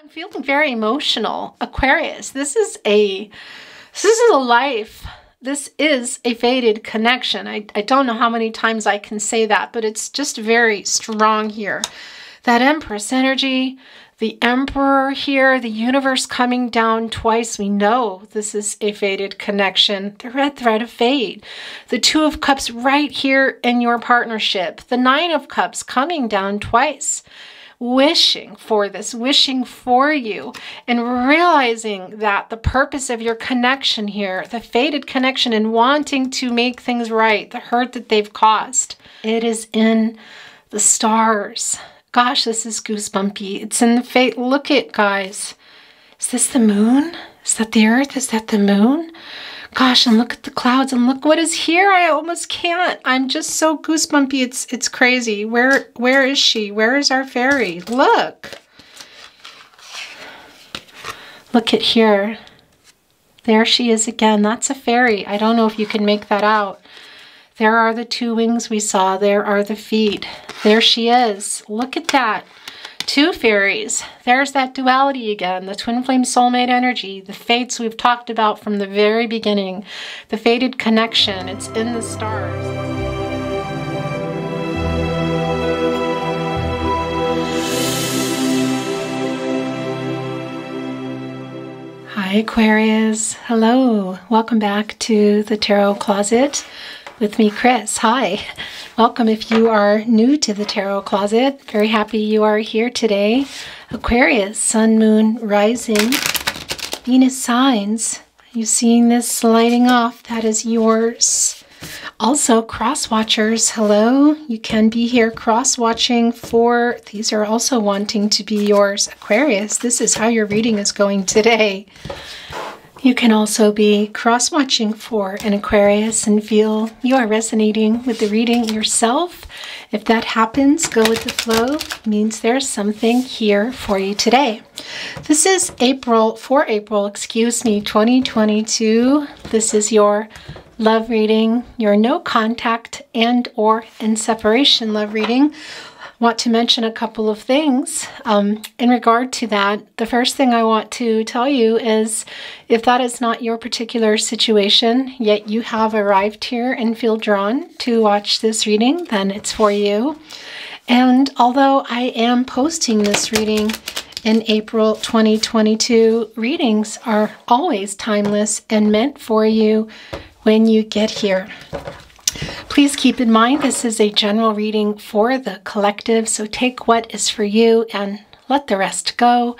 I'm feeling very emotional. Aquarius, this is a life. This is a fated connection. I don't know how many times I can say that, but it's just very strong here. That Empress energy, the Emperor here, the universe coming down twice. We know this is a fated connection. The red thread of fate. The Two of Cups right here in your partnership. The Nine of Cups coming down twice. Wishing for this, wishing for you, and realizing that the purpose of your connection here, the fated connection, and wanting to make things right, the hurt that they've caused, it is in the stars. Gosh, this is goosebumpy. It's in the fate. Look it, guys. Is this the moon? Is that the earth? Is that the moon? Gosh, and look at the clouds and look what is here. I almost can't. I'm just so goosebumpy. It's crazy. Where is she? Where is our fairy? Look. Look at here. There she is again. That's a fairy. I don't know if you can make that out. There are the two wings we saw. There are the feet. There she is. Look at that. Two fairies. There's that duality again, the twin flame soulmate energy, the fates we've talked about from the very beginning, the fated connection. It's in the stars. Hi Aquarius. Hello. Welcome back to the Tarot Closet with me, Chris. Hi. Welcome if you are new to the Tarot Closet. Very happy you are here today. Aquarius, Sun, Moon, Rising, Venus signs. You seeing this lighting off? That is yours. Also, cross watchers, hello. You can be here cross watching for, these are also wanting to be yours. Aquarius, this is how your reading is going today. You can also be cross-watching for an Aquarius and feel you are resonating with the reading yourself. If that happens, go with the flow. It means there's something here for you today. This is April 2022. This is your love reading, your no contact and or in separation love reading. Want to mention a couple of things in regard to that. The first thing I want to tell you is if that is not your particular situation, yet you have arrived here and feel drawn to watch this reading, then it's for you. And although I am posting this reading in April 2022, readings are always timeless and meant for you when you get here. Please keep in mind this is a general reading for the collective, so take what is for you and let the rest go.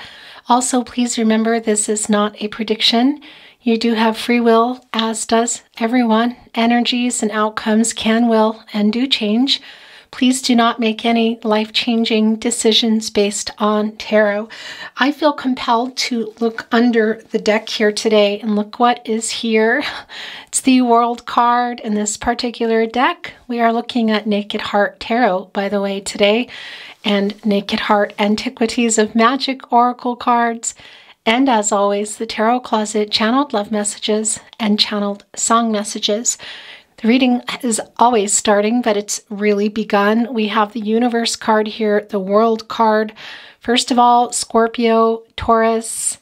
Also, please remember this is not a prediction. You do have free will, as does everyone. Energies and outcomes can, will, and do change. Please do not make any life-changing decisions based on tarot. I feel compelled to look under the deck here today and look what is here. It's the World card in this particular deck. We are looking at Naked Heart Tarot, by the way, today, and Naked Heart Antiquities of Magic Oracle cards. And as always, the Tarot Closet channeled love messages and channeled song messages. The reading is always starting, but it's really begun. We have the Universe card here, the World card. First of all, Scorpio, Taurus,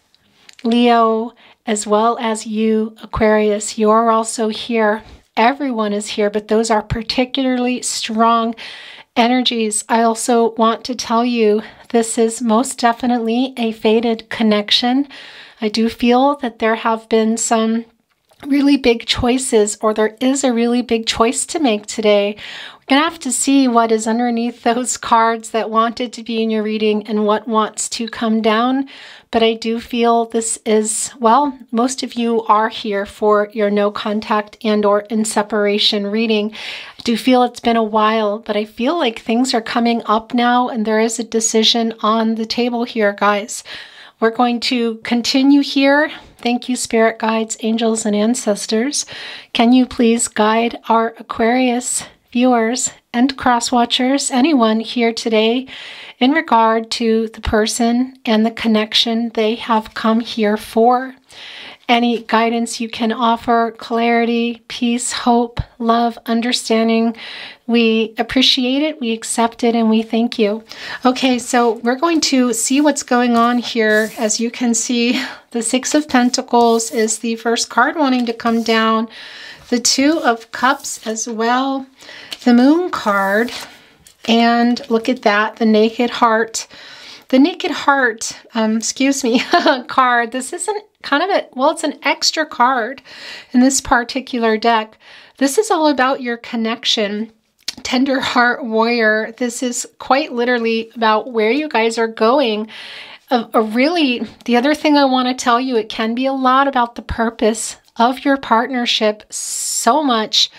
Leo, as well as you, Aquarius. You are also here. Everyone is here, but those are particularly strong energies. I also want to tell you this is most definitely a fated connection. I do feel that there have been some really big choices, or there is a really big choice to make today. We're going to have to see what is underneath those cards that wanted to be in your reading and what wants to come down. But I do feel this is, well, most of you are here for your no contact and or in separation reading. I do feel it's been a while, but I feel like things are coming up now and there is a decision on the table here, guys. We're going to continue here. Thank you, spirit guides, angels, and ancestors. Can you please guide our Aquarius viewers and cross-watchers, anyone here today, in regard to the person and the connection they have come here for? any guidance you can offer, clarity, peace, hope, love, understanding. We appreciate it, we accept it, and we thank you. Okay, so we're going to see what's going on here. As you can see, the Six of Pentacles is the first card wanting to come down. The Two of Cups as well. The Moon card. And look at that, the Naked Heart. The Naked Heart, card. This isn't kind of it's an extra card in this particular deck. This is all about your connection. Tender Heart Warrior. This is quite literally about where you guys are going. Really, the other thing I want to tell you, it can be a lot about the purpose of your partnership. So much.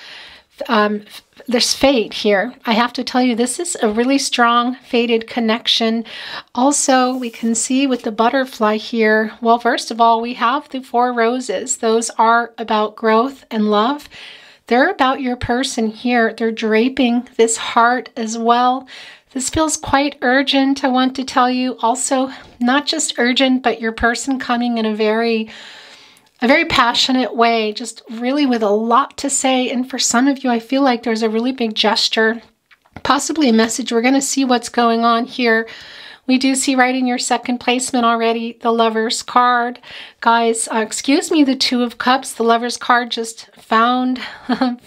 There's fate here. I have to tell you, this is a really strong fated connection. Also, we can see with the butterfly here, well, first of all, we have the 4 roses. Those are about growth and love. They're about your person here. They're draping this heart as well. This feels quite urgent, I want to tell you. Also, not just urgent, but your person coming in a very passionate way, just really with a lot to say. And for some of you, I feel like there's a really big gesture, possibly a message. We're going to see what's going on here. We do see right in your second placement already, the Lover's card. Guys, the Two of Cups. The Lover's card just found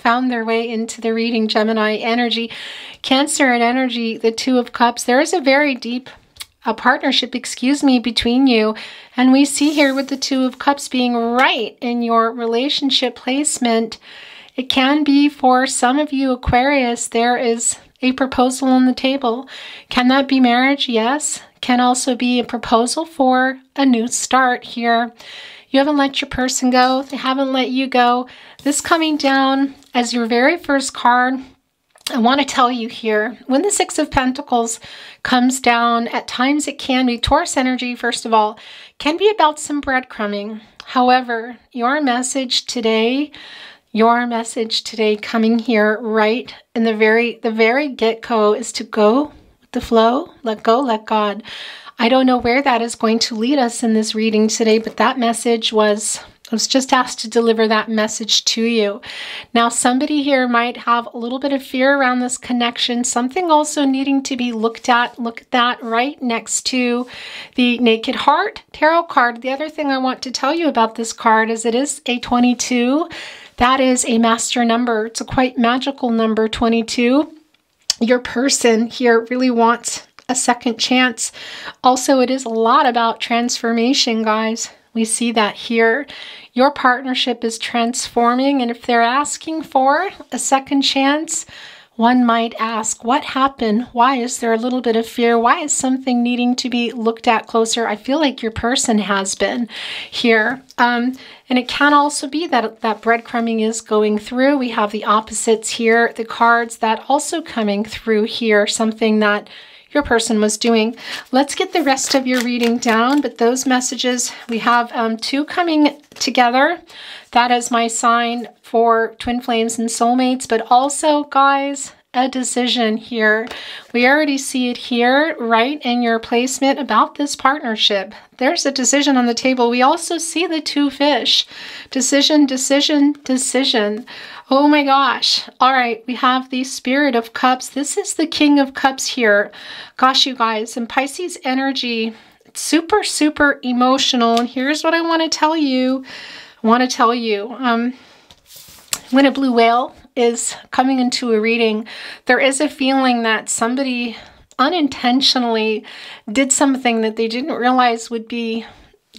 their way into the reading. Gemini energy, Cancer and energy, the Two of Cups. There is a very deep partnership, between you. And we see here with the Two of Cups being right in your relationship placement. It can be for some of you, Aquarius, there is a proposal on the table. Can that be marriage? Yes. Can also be a proposal for a new start here. You haven't let your person go. They haven't let you go. This coming down as your very first card, I want to tell you here, when the Six of Pentacles comes down, at times it can be, Taurus energy, first of all, can be about some breadcrumbing. However, your message today coming here right in the very get-go is to go with the flow, let go, let God. I don't know where that is going to lead us in this reading today, but that message I was just asked to deliver that message to you. Now, somebody here might have a little bit of fear around this connection, something also needing to be looked at. Look at that right next to the Naked Heart Tarot card. The other thing I want to tell you about this card is it is a 22. That is a master number. It's a quite magical number, 22. Your person here really wants a second chance. Also, it is a lot about transformation, guys. We see that here. Your partnership is transforming, and if they're asking for a second chance, one might ask, what happened? Why is there a little bit of fear? Why is something needing to be looked at closer? I feel like your person has been here. And it can also be that breadcrumbing is going through. We have the opposites here, the cards that also coming through here, something that your person was doing. Let's get the rest of your reading down, but those messages, we have 2 coming together. That is my sign for twin flames and soulmates, but also, guys, a decision here. We already see it here, right in your placement about this partnership. There's a decision on the table. We also see the 2 fish. Decision, decision, decision. Oh my gosh. All right, we have the Spirit of Cups. This is the King of Cups here. Gosh, you guys, and Pisces energy, it's super, super emotional. And here's what I want to tell you. When a blue whale is coming into a reading, there is a feeling that somebody unintentionally did something that they didn't realize they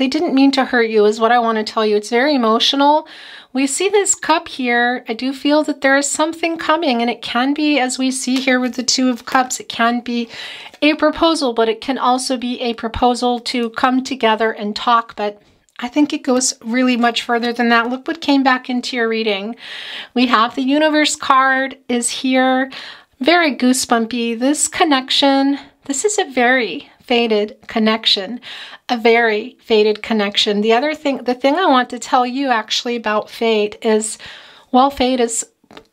didn't mean to hurt you, is what I want to tell you. It's very emotional. We see this cup here. I do feel that there is something coming, and it can be, as we see here with the Two of Cups, it can be a proposal, but it can also be a proposal to come together and talk. But I think it goes really much further than that. Look what came back into your reading. We have the Universe card is here. Very goosebumpy. This connection, this is a very fated connection. A very fated connection. The thing I want to tell you actually about fate is, well, fate is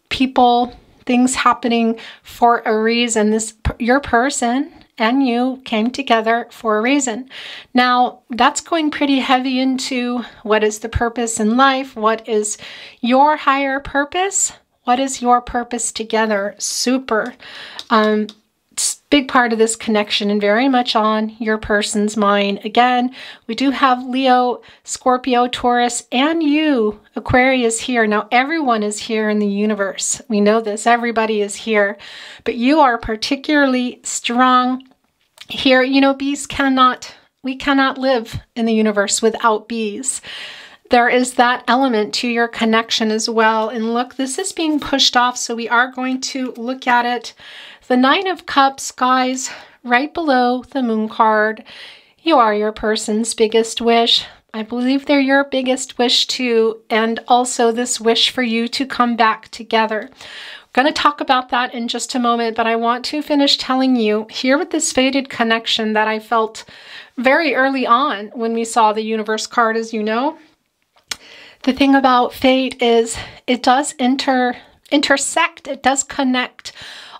people, things happening for a reason. Your person and you came together for a reason. Now, that's going pretty heavy into what is the purpose in life? What is your higher purpose? What is your purpose together? Super. Big part of this connection and very much on your person's mind. Again, we do have Leo, Scorpio, Taurus, and you, Aquarius, here. Now, everyone is here in the universe. We know this. Everybody is here. But you are particularly strong here. You know, we cannot live in the universe without bees. There is that element to your connection as well. And look, this is being pushed off, so we are going to look at it. The Nine of Cups, guys, right below the Moon card. You are your person's biggest wish. I believe they're your biggest wish too, and also this wish for you to come back together. We're going to talk about that in just a moment, but I want to finish telling you here with this fated connection that I felt very early on when we saw the Universe card, as you know. The thing about fate is it does intersect, it does connect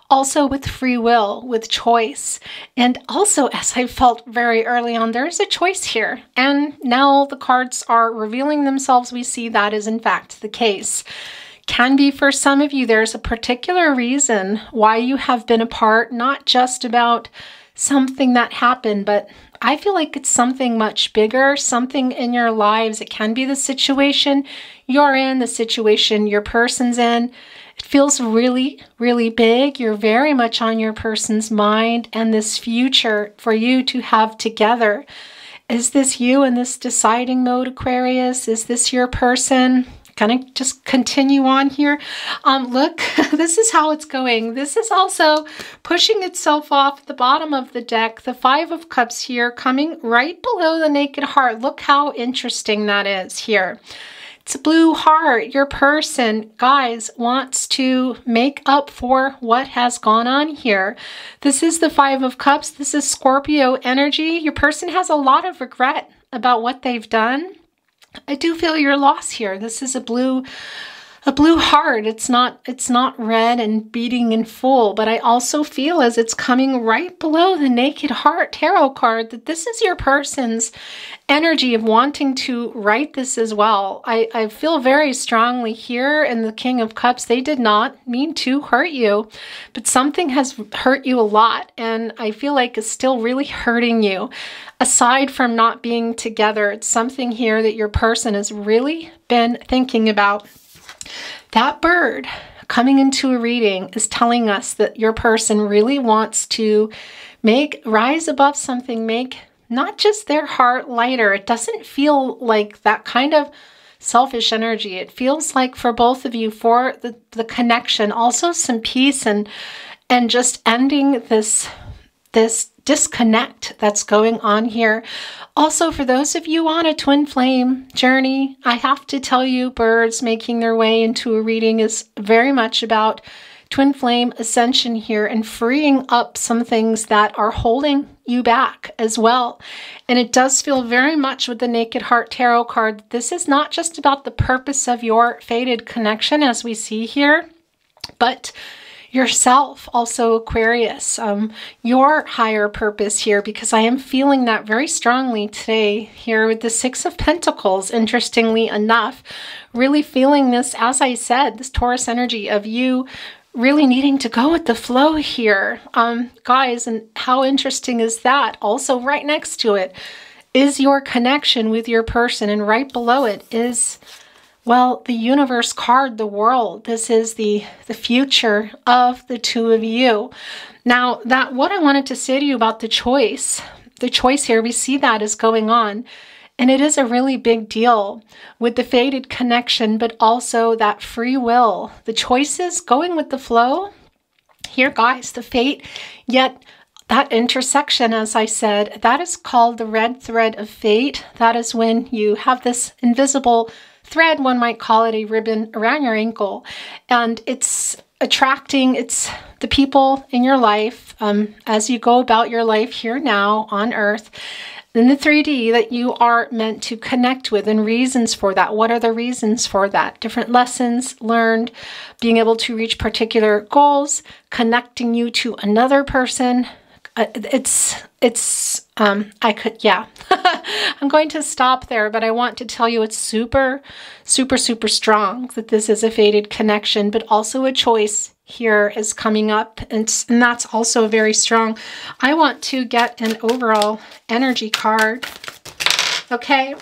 also with free will, with choice. And also, as I felt very early on, there is a choice here. And now the cards are revealing themselves. We see that is in fact the case. Can be for some of you, there's a particular reason why you have been apart, not just about something that happened, but I feel like it's something much bigger, something in your lives. It can be the situation you're in, the situation your person's in. It feels really, really big. You're very much on your person's mind and this future for you to have together. Is this you in this deciding mode, Aquarius? Is this your person? Kind of just continue on here. Look, this is how it's going. This is also pushing itself off the bottom of the deck. The Five of Cups here coming right below the Naked Heart. Look how interesting that is here. It's a blue heart. Your person, guys, wants to make up for what has gone on here. This is the Five of Cups. This is Scorpio energy. Your person has a lot of regret about what they've done. I do feel your loss here. This is a blue heart. It's not red and beating in full, but I also feel as it's coming right below the Naked Heart tarot card that this is your person's energy of wanting to write this as well. I feel very strongly here in the King of Cups. They did not mean to hurt you, but something has hurt you a lot, and I feel like it's still really hurting you. Aside from not being together, it's something here that your person has really been thinking about. That bird coming into a reading is telling us that your person really wants to rise above something, make not just their heart lighter. It doesn't feel like that kind of selfish energy. It feels like for both of you, for the connection, also some peace and just ending this disconnect that's going on here. Also, for those of you on a twin flame journey, I have to tell you, birds making their way into a reading is very much about twin flame ascension here and freeing up some things that are holding you back as well. And it does feel very much with the Naked Heart tarot card, this is not just about the purpose of your fated connection as we see here, but yourself, also Aquarius, your higher purpose here, because I am feeling that very strongly today here with the Six of Pentacles, interestingly enough, really feeling this, as I said, this Taurus energy of you really needing to go with the flow here. Guys, and how interesting is that? Also right next to it is your connection with your person, and right below it is, well, the Universe card, the world. This is the future of the two of you. Now, what I wanted to say to you about the choice here, we see that is going on. And it is a really big deal with the fated connection, but also that free will, the choices, going with the flow. Here, guys, the fate, yet that intersection, as I said, that is called the red thread of fate. That is when you have this invisible thread, one might call it a ribbon around your ankle, and it's attracting, it's the people in your life as you go about your life here now on earth in the 3D that you are meant to connect with, and reasons for that. What are the reasons for that? Different lessons learned, being able to reach particular goals, connecting you to another person, I could, yeah. I'm going to stop there, but I want to tell you it's super, super, super strong that this is a fated connection, but also a choice here is coming up, and that's also very strong. I want to get an overall energy card. Okay,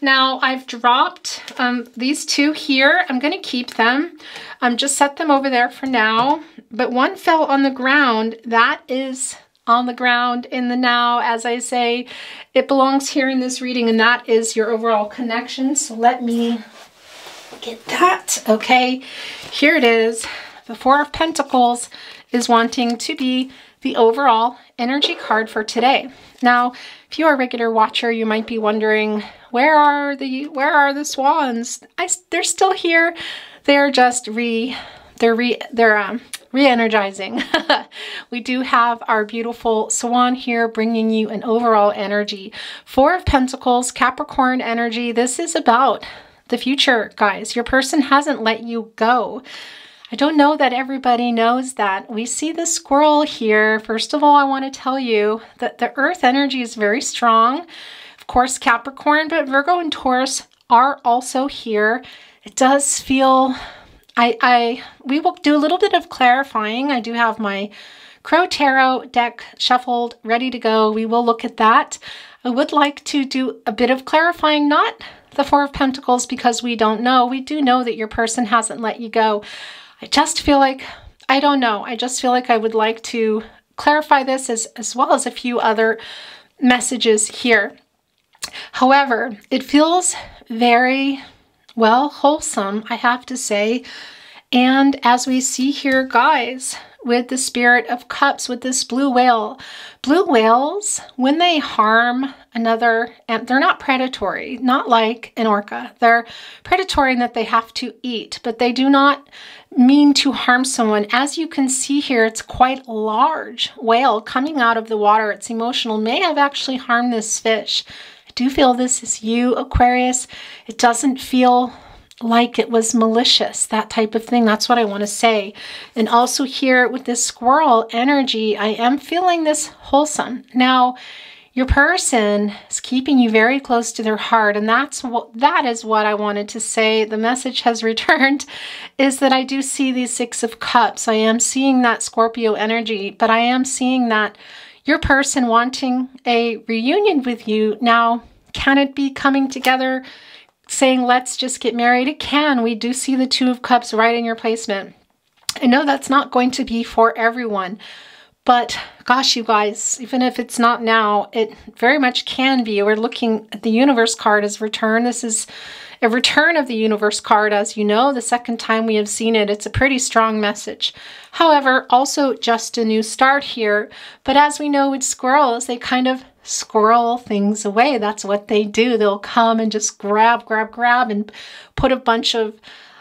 now I've dropped these two here. I'm going to keep them. Just set them over there for now. But one fell on the ground. That is on the ground in the now, as I say. It belongs here in this reading, and that is your overall connection. So let me get that. Okay, here it is. The Four of Pentacles is wanting to be the overall energy card for today. Now, if you are a regular watcher, you might be wondering, where are the swans? They're still here. They're just re-energizing. We do have our beautiful swan here bringing you an overall energy. Four of Pentacles, Capricorn energy. This is about the future, guys. Your person hasn't let you go. I don't know that everybody knows that. We see the squirrel here. First of all, I want to tell you that the earth energy is very strong. Of course, Capricorn, but Virgo and Taurus are also here. It does feel, we will do a little bit of clarifying. I do have my Crow Tarot deck shuffled, ready to go. We will look at that. I would like to do a bit of clarifying, not the Four of Pentacles, because we don't know. We do know that your person hasn't let you go. I just feel like, I don't know, I just feel like I would like to clarify this as well as a few other messages here. However, it feels very, well, wholesome, I have to say. And as we see here, guys, with the Spirit of Cups, with this blue whale. Blue whales, when they harm another, and they're not predatory, not like an orca. They're predatory in that they have to eat, but they do not mean to harm someone. As you can see here, it's quite large whale coming out of the water. It's emotional, may have actually harmed this fish. I do feel this is you, Aquarius. It doesn't feel like it was malicious, that type of thing. That's what I want to say. And also here with this squirrel energy, I am feeling this wholesome. Now, your person is keeping you very close to their heart, and that is what I wanted to say. The message has returned, is that I do see these Six of Cups. I am seeing that Scorpio energy, but I am seeing that your person wanting a reunion with you. Now, can it be coming together, saying, let's just get married? It can. We do see the Two of Cups right in your placement. I know that's not going to be for everyone, but gosh, you guys, even if it's not now, it very much can be. We're looking at the Universe card as return. This is a return of the Universe card, as you know, the second time we have seen it. It's a pretty strong message. However, also just a new start here. But as we know with squirrels, they kind of squirrel things away. That's what they do. They'll come and just grab and put a bunch of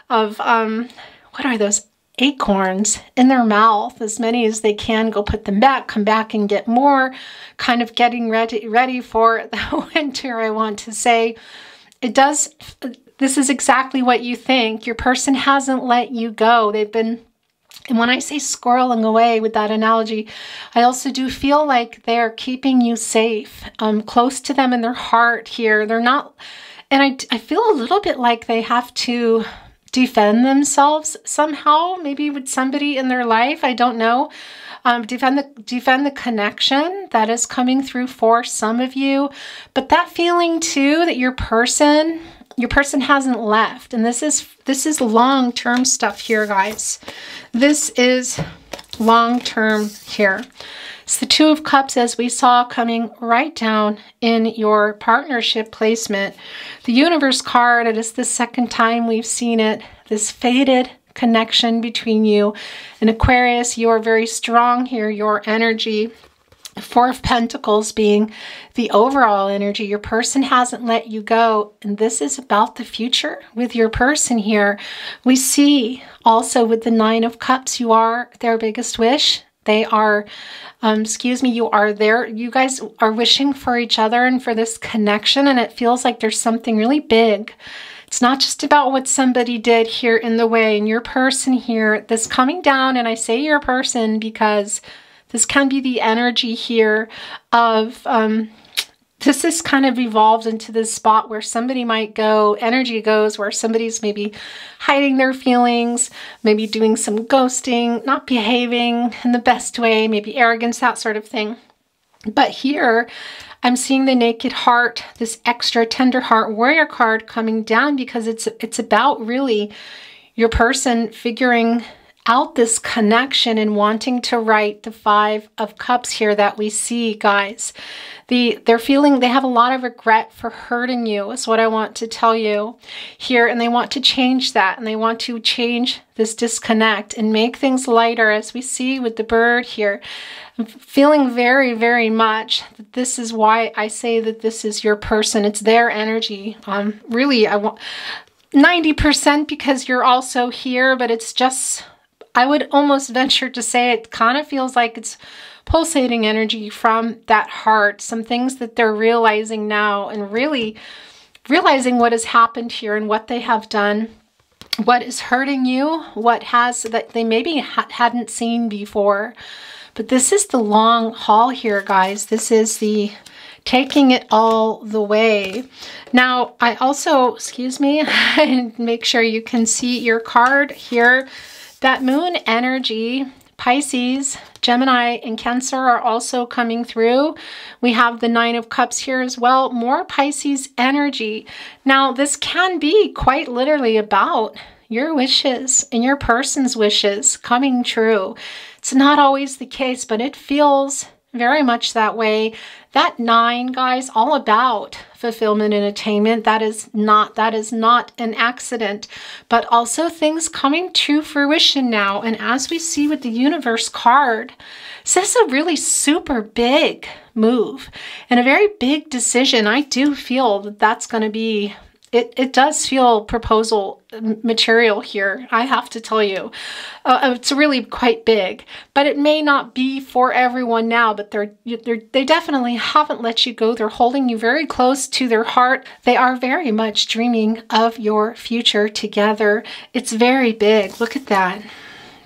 what are those, acorns in their mouth, as many as they can, go put them back, come back and get more, kind of getting ready for the winter, I want to say. This is exactly what you think. Your person hasn't let you go. They've been, and when I say squirreling away with that analogy, I also do feel like they're keeping you safe, close to them in their heart here. They're not, and I feel a little bit like they have to defend themselves somehow, maybe with somebody in their life. I don't know. Defend the connection that is coming through for some of you. But that feeling too that your person hasn't left. And this is long-term stuff here, guys. This is long-term here. It's the Two of Cups, as we saw, coming right down in your partnership placement. The Universe card, it is the second time we've seen it. This fated connection between you and Aquarius. You are very strong here, your energy. Four of Pentacles being the overall energy. Your person hasn't let you go. And this is about the future with your person here. We see also with the Nine of Cups, you are their biggest wish. They are, you are there. You guys are wishing for each other and for this connection. And it feels like there's something really big. It's not just about what somebody did here in the way. And your person here, this coming down, and I say your person because This can be the energy here of, this is kind of evolved into this spot where somebody might go, energy goes where somebody's maybe hiding their feelings, maybe doing some ghosting, not behaving in the best way, maybe arrogance, that sort of thing. But here I'm seeing the Naked Heart, this extra tender heart warrior card coming down, because it's about really your person figuring out this connection and wanting to write the Five of Cups here that we see, guys. They're feeling they have a lot of regret for hurting you, is what I want to tell you here. And they want to change that. And they want to change this disconnect and make things lighter, as we see with the bird here. I'm feeling very, very much that this is why I say that this is your person. It's their energy. Really, I want 90% because you're also here, but it's just, I would almost venture to say it kind of feels like it's pulsating energy from that heart. Some things that they're realizing now, and really realizing what has happened here and what they have done, what is hurting you, what has that they maybe hadn't seen before. But this is the long haul here, guys. This is the taking it all the way. Now, I also, excuse me, make sure you can see your card here. That moon energy, Pisces, Gemini, and Cancer are also coming through. We have the Nine of Cups here as well. More Pisces energy. Now, this can be quite literally about your wishes and your person's wishes coming true. It's not always the case, but it feels very much that way. That 9, guys, all about fulfillment and attainment. That is not an accident, but also things coming to fruition now. And as we see with the Universe card, this is a really super big move and a very big decision. I do feel that that's going to be, it does feel proposal material here, I have to tell you. It's really quite big, but it may not be for everyone now, but they definitely haven't let you go. They're holding you very close to their heart. They are very much dreaming of your future together. It's very big. Look at that.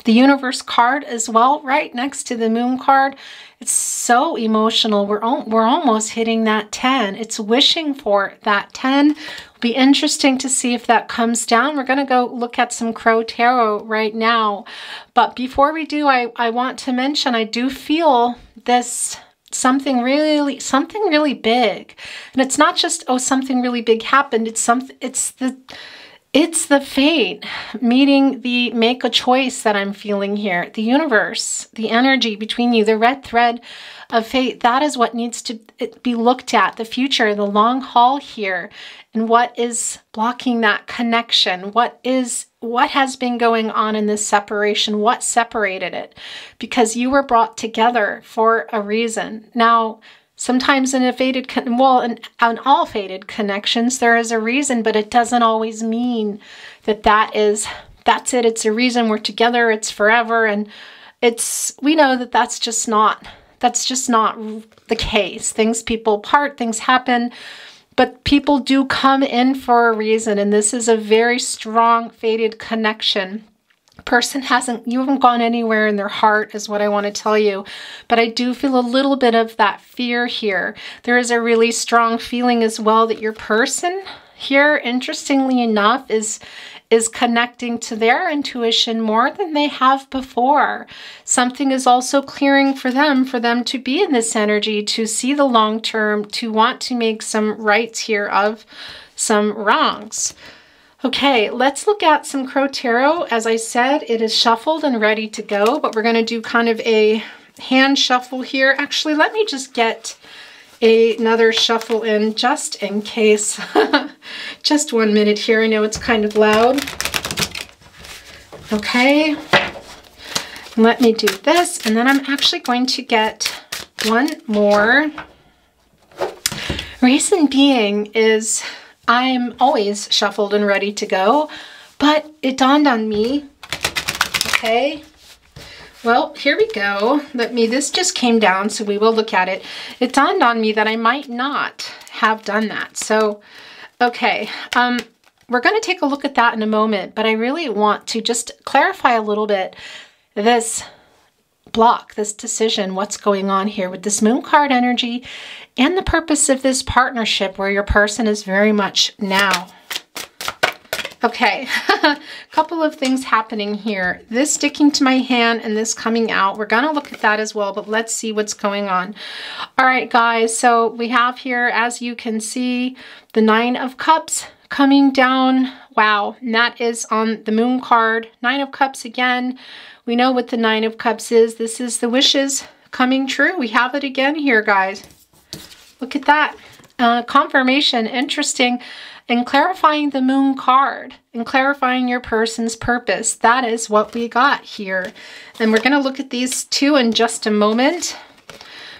The Universe card as well, right next to the Moon card. It's so emotional. We're almost hitting that 10. It's wishing for that 10. It'll be interesting to see if that comes down. We're going to go look at some Crow Tarot right now. But before we do, I want to mention, I do feel this something really big. And it's not just, oh, something really big happened. It's the fate meeting the make a choice that I'm feeling here. The universe, the energy between you, the red thread of fate. That is what needs to be looked at. The future, the long haul here, and what is blocking that connection. What has been going on in this separation? What separated it? Because you were brought together for a reason. Now, sometimes in a fated, on all fated connections, there is a reason, but it doesn't always mean that that's it. It's a reason we're together. It's forever. And we know that that's just not the case. People part, things happen, but people do come in for a reason. And this is a very strong fated connection. You haven't gone anywhere in their heart, is what I want to tell you. But I do feel a little bit of that fear here. There is a really strong feeling as well that your person here, interestingly enough, is connecting to their intuition more than they have before. Something is also clearing for them to be in this energy, to see the long term, to want to make some rights here of some wrongs. Okay, let's look at some Crow Tarot. As I said, it is shuffled and ready to go, but we're going to do kind of a hand shuffle here. Actually, let me just get another shuffle in just in case. Just 1 minute here. I know it's kind of loud. Okay, let me do this, and then I'm actually going to get one more. Reason being is I'm always shuffled and ready to go, but it dawned on me, okay, well, here we go. This just came down, so we will look at it. It dawned on me that I might not have done that. So, okay, we're going to take a look at that in a moment, but I really want to just clarify a little bit this block, this decision, what's going on here with this moon card energy and the purpose of this partnership where your person is very much now. Okay, a couple of things happening here. This sticking to my hand and this coming out. We're going to look at that as well, but let's see what's going on. All right, guys, so we have here, as you can see, the Nine of Cups coming down. Wow, and that is on the Moon card. Nine of Cups again. We know what the Nine of Cups is. This is the wishes coming true. We have it again here, guys. Look at that. Confirmation, interesting. And clarifying the Moon card and clarifying your person's purpose. That is what we got here. And we're going to look at these two in just a moment.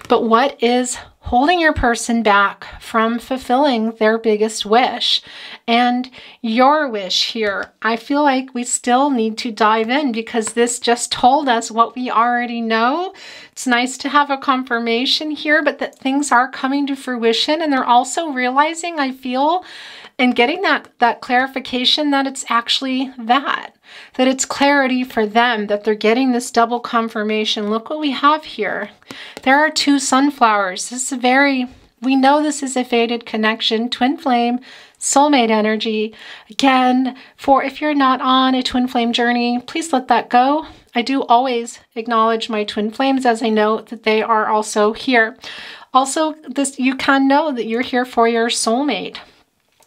But what is holding your person back from fulfilling their biggest wish and your wish here? I feel like we still need to dive in because this just told us what we already know. It's nice to have a confirmation here, but that things are coming to fruition, and they're also realizing, I feel, and getting that clarification that it's actually that it's clarity for them, that they're getting this double confirmation. Look what we have here. There are two sunflowers. This is we know this is a fated connection, twin flame, soulmate energy. Again, for if you're not on a twin flame journey, please let that go. I do always acknowledge my twin flames as I know that they are also here. Also, you can know that you're here for your soulmate.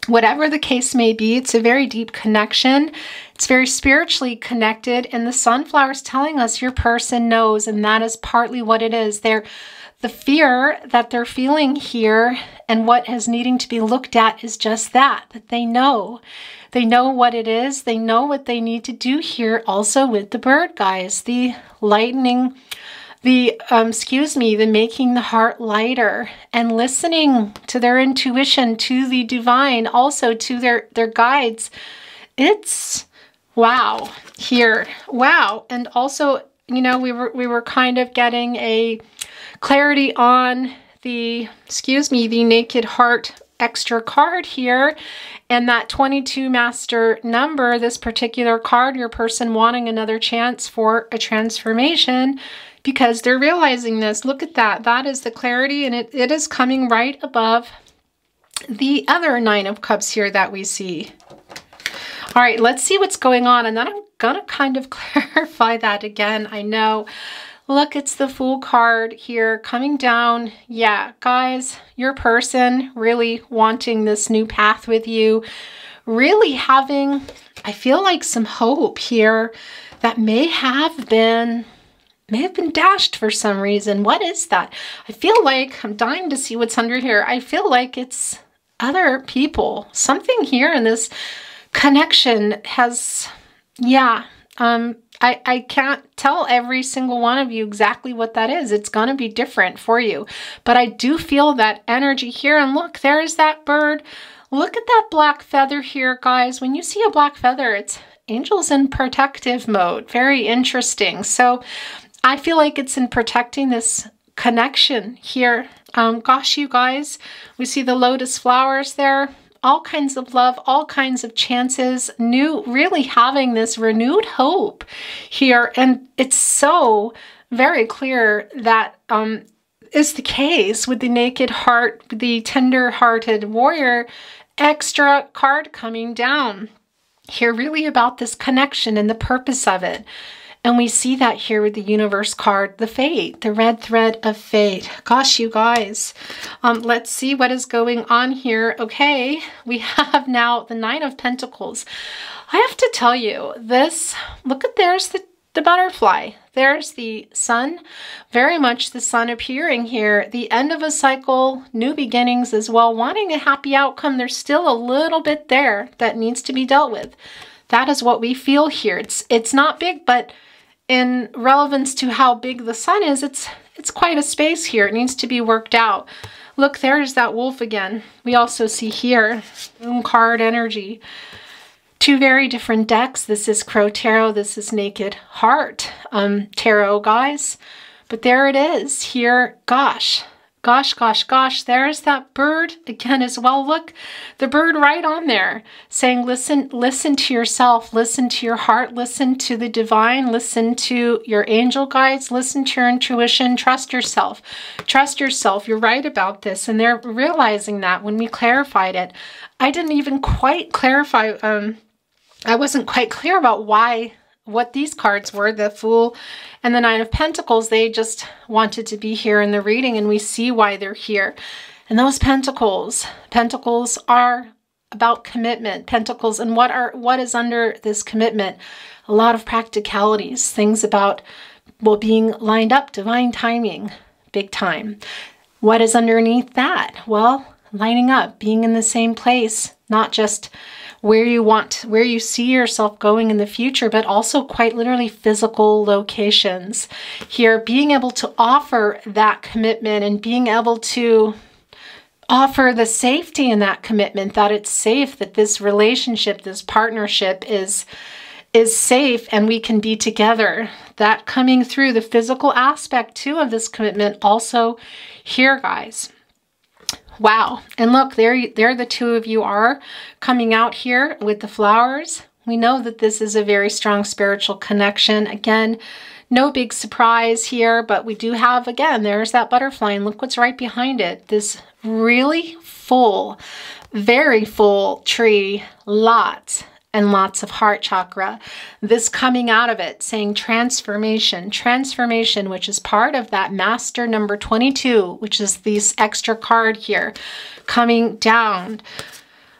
Whatever the case may be, it's a very deep connection. It's very spiritually connected, and the sunflower is telling us your person knows, and that is partly what it is. The fear that they're feeling here and what is needing to be looked at is just that they know. They know what it is. They know what they need to do here. Also with the bird, guys, the lightening, the making the heart lighter and listening to their intuition, to the divine, also to their guides. It's wow here. Wow. And also, you know, we were kind of getting a clarity on the Naked Heart extra card here, and that 22 master number, this particular card, your person wanting another chance for a transformation because they're realizing this. Look at that. That is the clarity, and it is coming right above the other Nine of Cups here that we see. All right, let's see what's going on, and then I'm gonna kind of clarify that again. I know. Look, it's the Fool card here coming down. Yeah, guys, your person really wanting this new path with you, really having, I feel like, some hope here that may have been dashed for some reason. What is that? I feel like, I'm dying to see what's under here. I feel like it's other people. Something here in this connection has, yeah, I can't tell every single one of you exactly what that is. It's going to be different for you. But I do feel that energy here. And look, there's that bird. Look at that black feather here, guys. When you see a black feather, it's angels in protective mode. Very interesting. So I feel like it's in protecting this connection here. Gosh, you guys, we see the lotus flowers there. All kinds of love, all kinds of chances, really having this renewed hope here. And it's so very clear that is the case with the Naked Heart, the tender-hearted warrior extra card coming down here, really about this connection and the purpose of it. And we see that here with the Universe card, the fate, the red thread of fate. Gosh, you guys, let's see what is going on here. Okay, we have now the Nine of Pentacles. I have to tell you this, look at, there's the butterfly. There's the sun, very much the sun appearing here. The end of a cycle, new beginnings as well, wanting a happy outcome. There's still a little bit there that needs to be dealt with. That is what we feel here. It's not big, but in relevance to how big the sun is, it's quite a space here. It needs to be worked out. Look, there's that wolf again. We also see here Moon card energy. Two very different decks. This is Crow Tarot. This is Naked Heart Tarot, guys. But there it is here. Gosh, gosh, gosh, gosh, there's that bird again as well. Look, the bird right on there saying, listen to yourself, listen to your heart, listen to the divine, listen to your angel guides, listen to your intuition, trust yourself. Trust yourself. You're right about this. And they're realizing that when we clarified it. I didn't even quite clarify, I wasn't quite clear about what these cards were, the Fool and the Nine of Pentacles. They just wanted to be here in the reading, and we see why they're here. And those pentacles are about commitment. Pentacles, and what is under this commitment? A lot of practicalities, things about, well, being lined up, divine timing, big time. What is underneath that? Well, lining up, being in the same place, not just where you see yourself going in the future, but also quite literally physical locations. Here, being able to offer that commitment and being able to offer the safety in that commitment, that it's safe, that this relationship, this partnership is safe and we can be together. That coming through the physical aspect too of this commitment also here, guys. Wow. And look, there the two of you are coming out here with the flowers. We know that this is a very strong spiritual connection. Again, no big surprise here, but we do have, again, there's that butterfly, and look what's right behind it. This really full, very full tree, lots and lots of heart chakra. This coming out of it saying transformation, transformation, which is part of that master number 22, which is this extra card here coming down.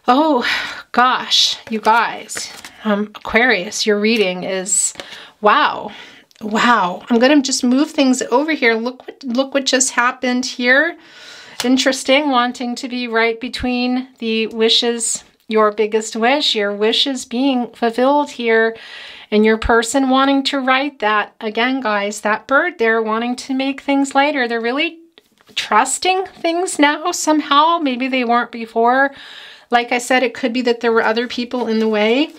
Oh gosh, you guys, Aquarius, your reading is wow. Wow. I'm going to just move things over here. Look what just happened here. Interesting, wanting to be right between the wishes, your biggest wish, your wishes being fulfilled here, and your person wanting to write that. Again, guys, that bird there wanting to make things lighter. They're really trusting things now somehow. Maybe they weren't before. Like I said, it could be that there were other people in the way,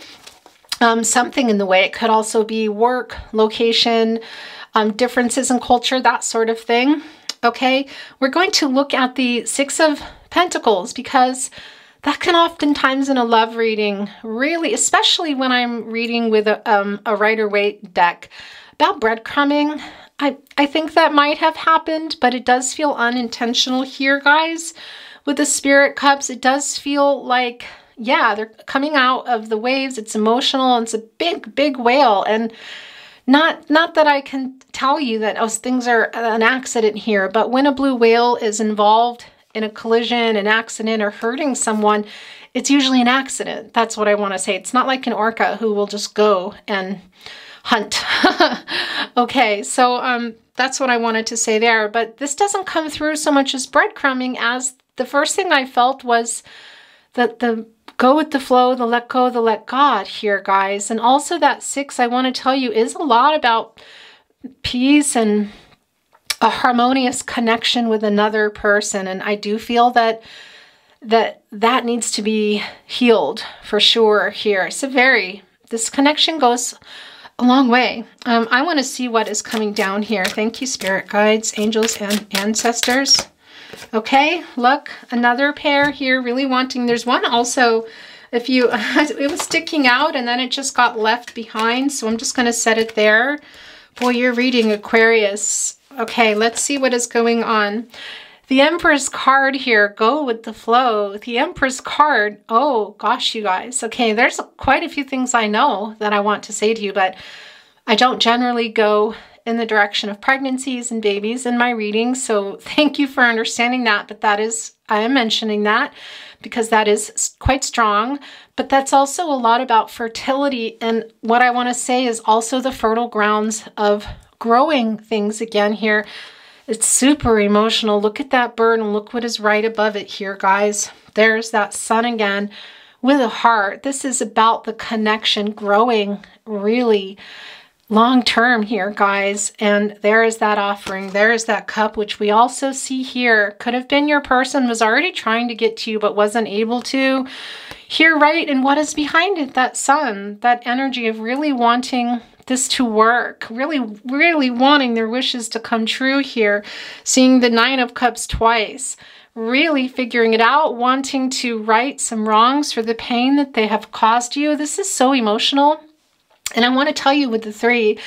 something in the way. It could also be work, location, differences in culture, that sort of thing. Okay, we're going to look at the Six of Pentacles, because that can oftentimes in a love reading, really, especially when I'm reading with a Rider-Waite deck, about breadcrumbing. I think that might have happened, but it does feel unintentional here, guys. With the Spirit Cups, it does feel like, yeah, they're coming out of the waves. It's emotional. It's a big, big whale. And not that I can tell you that things are an accident here, but when a blue whale is involved in a collision, an accident, or hurting someone, it's usually an accident. That's what I want to say. It's not like an orca who will just go and hunt. Okay, so that's what I wanted to say there. But this doesn't come through so much as breadcrumbing, as the first thing I felt was that the go with the flow, the let go, the let God here, guys. And also that six, I want to tell you, is a lot about peace and a harmonious connection with another person. And I do feel that needs to be healed for sure here. So this connection goes a long way. I want to see what is coming down here. Thank you, spirit guides, angels, and ancestors. Okay, look, another pair here really wanting. There's one also, it was sticking out and then it just got left behind. So I'm just going to set it there. Boy, you're reading, Aquarius. Okay, let's see what is going on. The Empress card here, go with the flow. The Empress card, oh gosh, you guys. Okay, there's quite a few things I know that I want to say to you, but I don't generally go in the direction of pregnancies and babies in my readings. So thank you for understanding that. But I am mentioning that because that is quite strong. But that's also a lot about fertility. And what I want to say is also the fertile grounds of growing things again here. It's super emotional. Look at that bird and look what is right above it here, guys. There's that sun again with a heart. This is about the connection growing really long term here, guys. And there is that offering. There is that cup, which we also see here. Could have been your person was already trying to get to you but wasn't able to. Here, right? And what is behind it? That sun, that energy of really wanting this to work, really, really wanting their wishes to come true here, seeing the Nine of Cups twice, really figuring it out, wanting to right some wrongs for the pain that they have caused you. This is so emotional. And I want to tell you with the three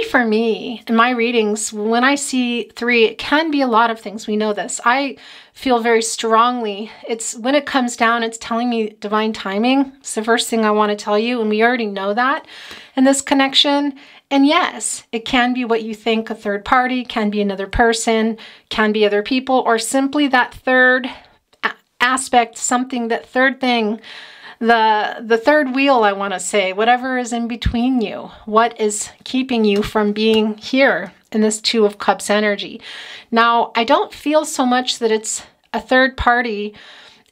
for me in my readings, when I see three, it can be a lot of things. We know this. I feel very strongly. It's when it comes down, it's telling me divine timing. It's the first thing I want to tell you. And we already know that in this connection. And yes, it can be what you think, a third party, can be another person, can be other people, or simply that third aspect, something, that third thing, the third wheel, I want to say, whatever is in between you, what is keeping you from being here in this Two of Cups energy. Now, I don't feel so much that it's a third party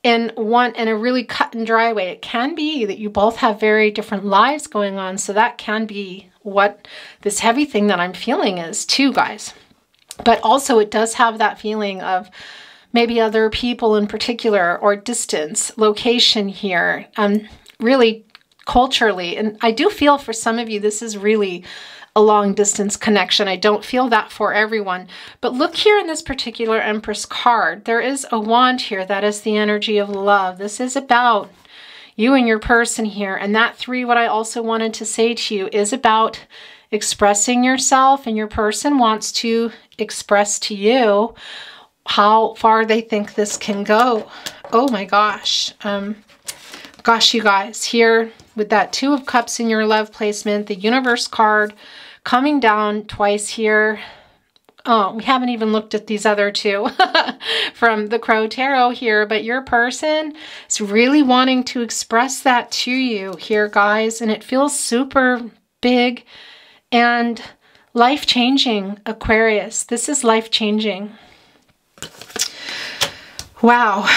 in a really cut and dry way. It can be that you both have very different lives going on, so that can be what this heavy thing that I'm feeling is too, guys. But also it does have that feeling of maybe other people in particular, or distance, location here, really culturally. And I do feel for some of you, this is really a long distance connection. I don't feel that for everyone. But look here in this particular Empress card. There is a wand here. That is the energy of love. This is about you and your person here. And that three, what I also wanted to say to you, is about expressing yourself, and your person wants to express to you how far they think this can go. Oh my gosh. Gosh, you guys, here with that Two of Cups in your love placement, the Universe card coming down twice here. Oh, we haven't even looked at these other two from the Crow Tarot here, but your person is really wanting to express that to you here, guys, and it feels super big and life-changing, Aquarius. This is life-changing. Wow.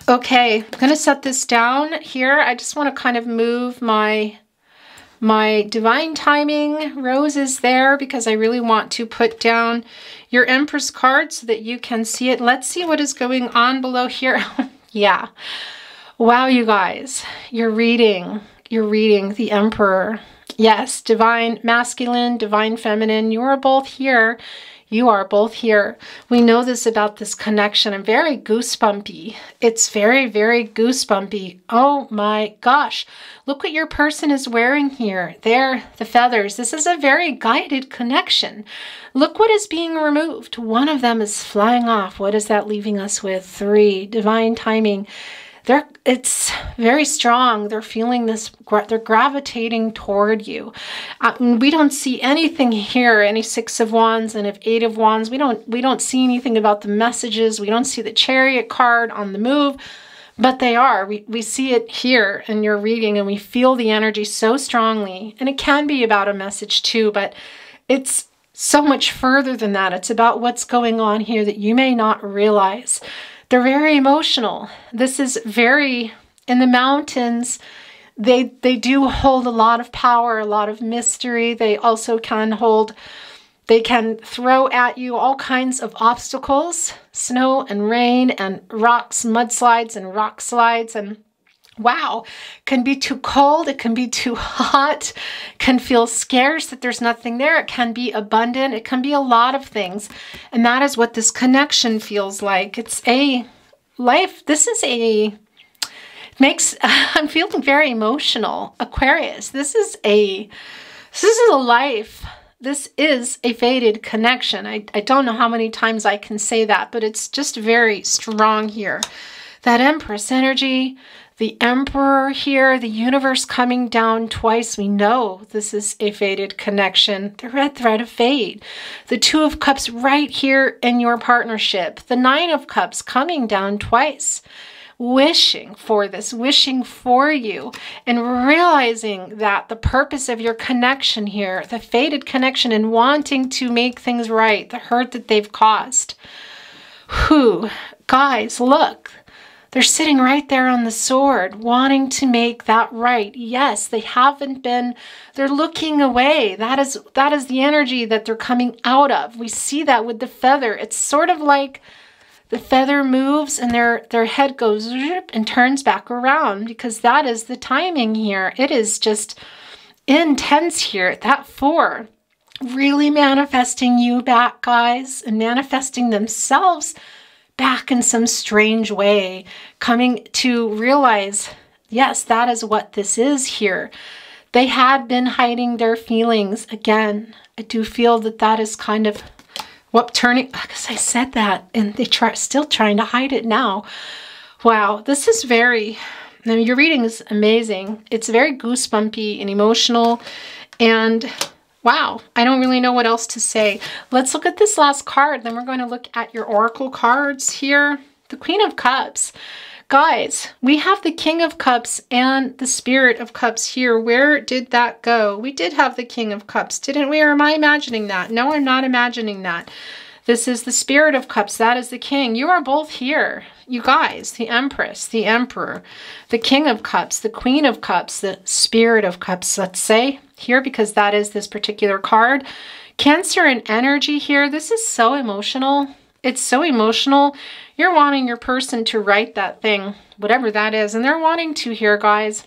Okay, I'm going to set this down here. I just want to kind of move my divine timing roses there because I really want to put down your Empress card so that you can see it. Let's see what is going on below here. Yeah. Wow, you guys. You're reading the Emperor. Yes, divine masculine, divine feminine. You are both here. You are both here. We know this about this connection. I'm very goosebumpy. It's very, very goosebumpy. Oh my gosh. Look what your person is wearing here. There, the feathers. This is a very guided connection. Look what is being removed. One of them is flying off. What is that leaving us with? Three. Divine timing. It's very strong. They're feeling this, they're gravitating toward you. We don't see anything here, any Six of Wands and Eight of Wands. We don't see anything about the messages. We don't see the Chariot card on the move, but they are. We see it here in your reading, and we feel the energy so strongly. And it can be about a message too, but it's so much further than that. It's about what's going on here that you may not realize. They're very emotional. This is very, in the mountains, they do hold a lot of power, a lot of mystery. They also can hold, they can throw at you all kinds of obstacles, snow and rain and rocks, mudslides and rock slides, and wow, can be too cold, it can be too hot, can feel scarce that there's nothing there, it can be abundant, it can be a lot of things. And that is what this connection feels like. It's a life, this is a, makes, I'm feeling very emotional, Aquarius. This is a life. This is a fated connection. I don't know how many times I can say that, but it's just very strong here. That Empress energy, the Emperor here, the Universe coming down twice. We know this is a fated connection. The red thread of fate. The Two of Cups right here in your partnership. The Nine of Cups coming down twice. Wishing for this, wishing for you, and realizing that the purpose of your connection here, the fated connection, and wanting to make things right, the hurt that they've caused. Whew, guys, look. They're sitting right there on the sword, wanting to make that right. Yes, they haven't been, they're looking away. That is the energy that they're coming out of. We see that with the feather. It's sort of like the feather moves and their head goes and turns back around, because that is the timing here. It is just, intense here. That 4 really manifesting you back, guys, and manifesting themselves back in some strange way, coming to realize, yes, that is what this is here. They had been hiding their feelings. Again, I do feel that that is kind of what turning, because I said that, and they still trying to hide it now. Wow, this is very, I mean, your reading is amazing. It's very goosebumpy and emotional, and wow, I don't really know what else to say. Let's look at this last card, then we're going to look at your oracle cards here. The Queen of Cups. Guys, we have the King of Cups and the Spirit of Cups here. Where did that go? We did have the King of Cups, didn't we? Or am I imagining that? No, I'm not imagining that. This is the Spirit of Cups. That is the King. You are both here. You guys, the Empress, the Emperor, the King of Cups, the Queen of Cups, the Spirit of Cups, let's say here, because that is this particular card. Cancer and energy here. This is so emotional. It's so emotional. You're wanting your person to write that thing, whatever that is, and they're wanting to here, guys.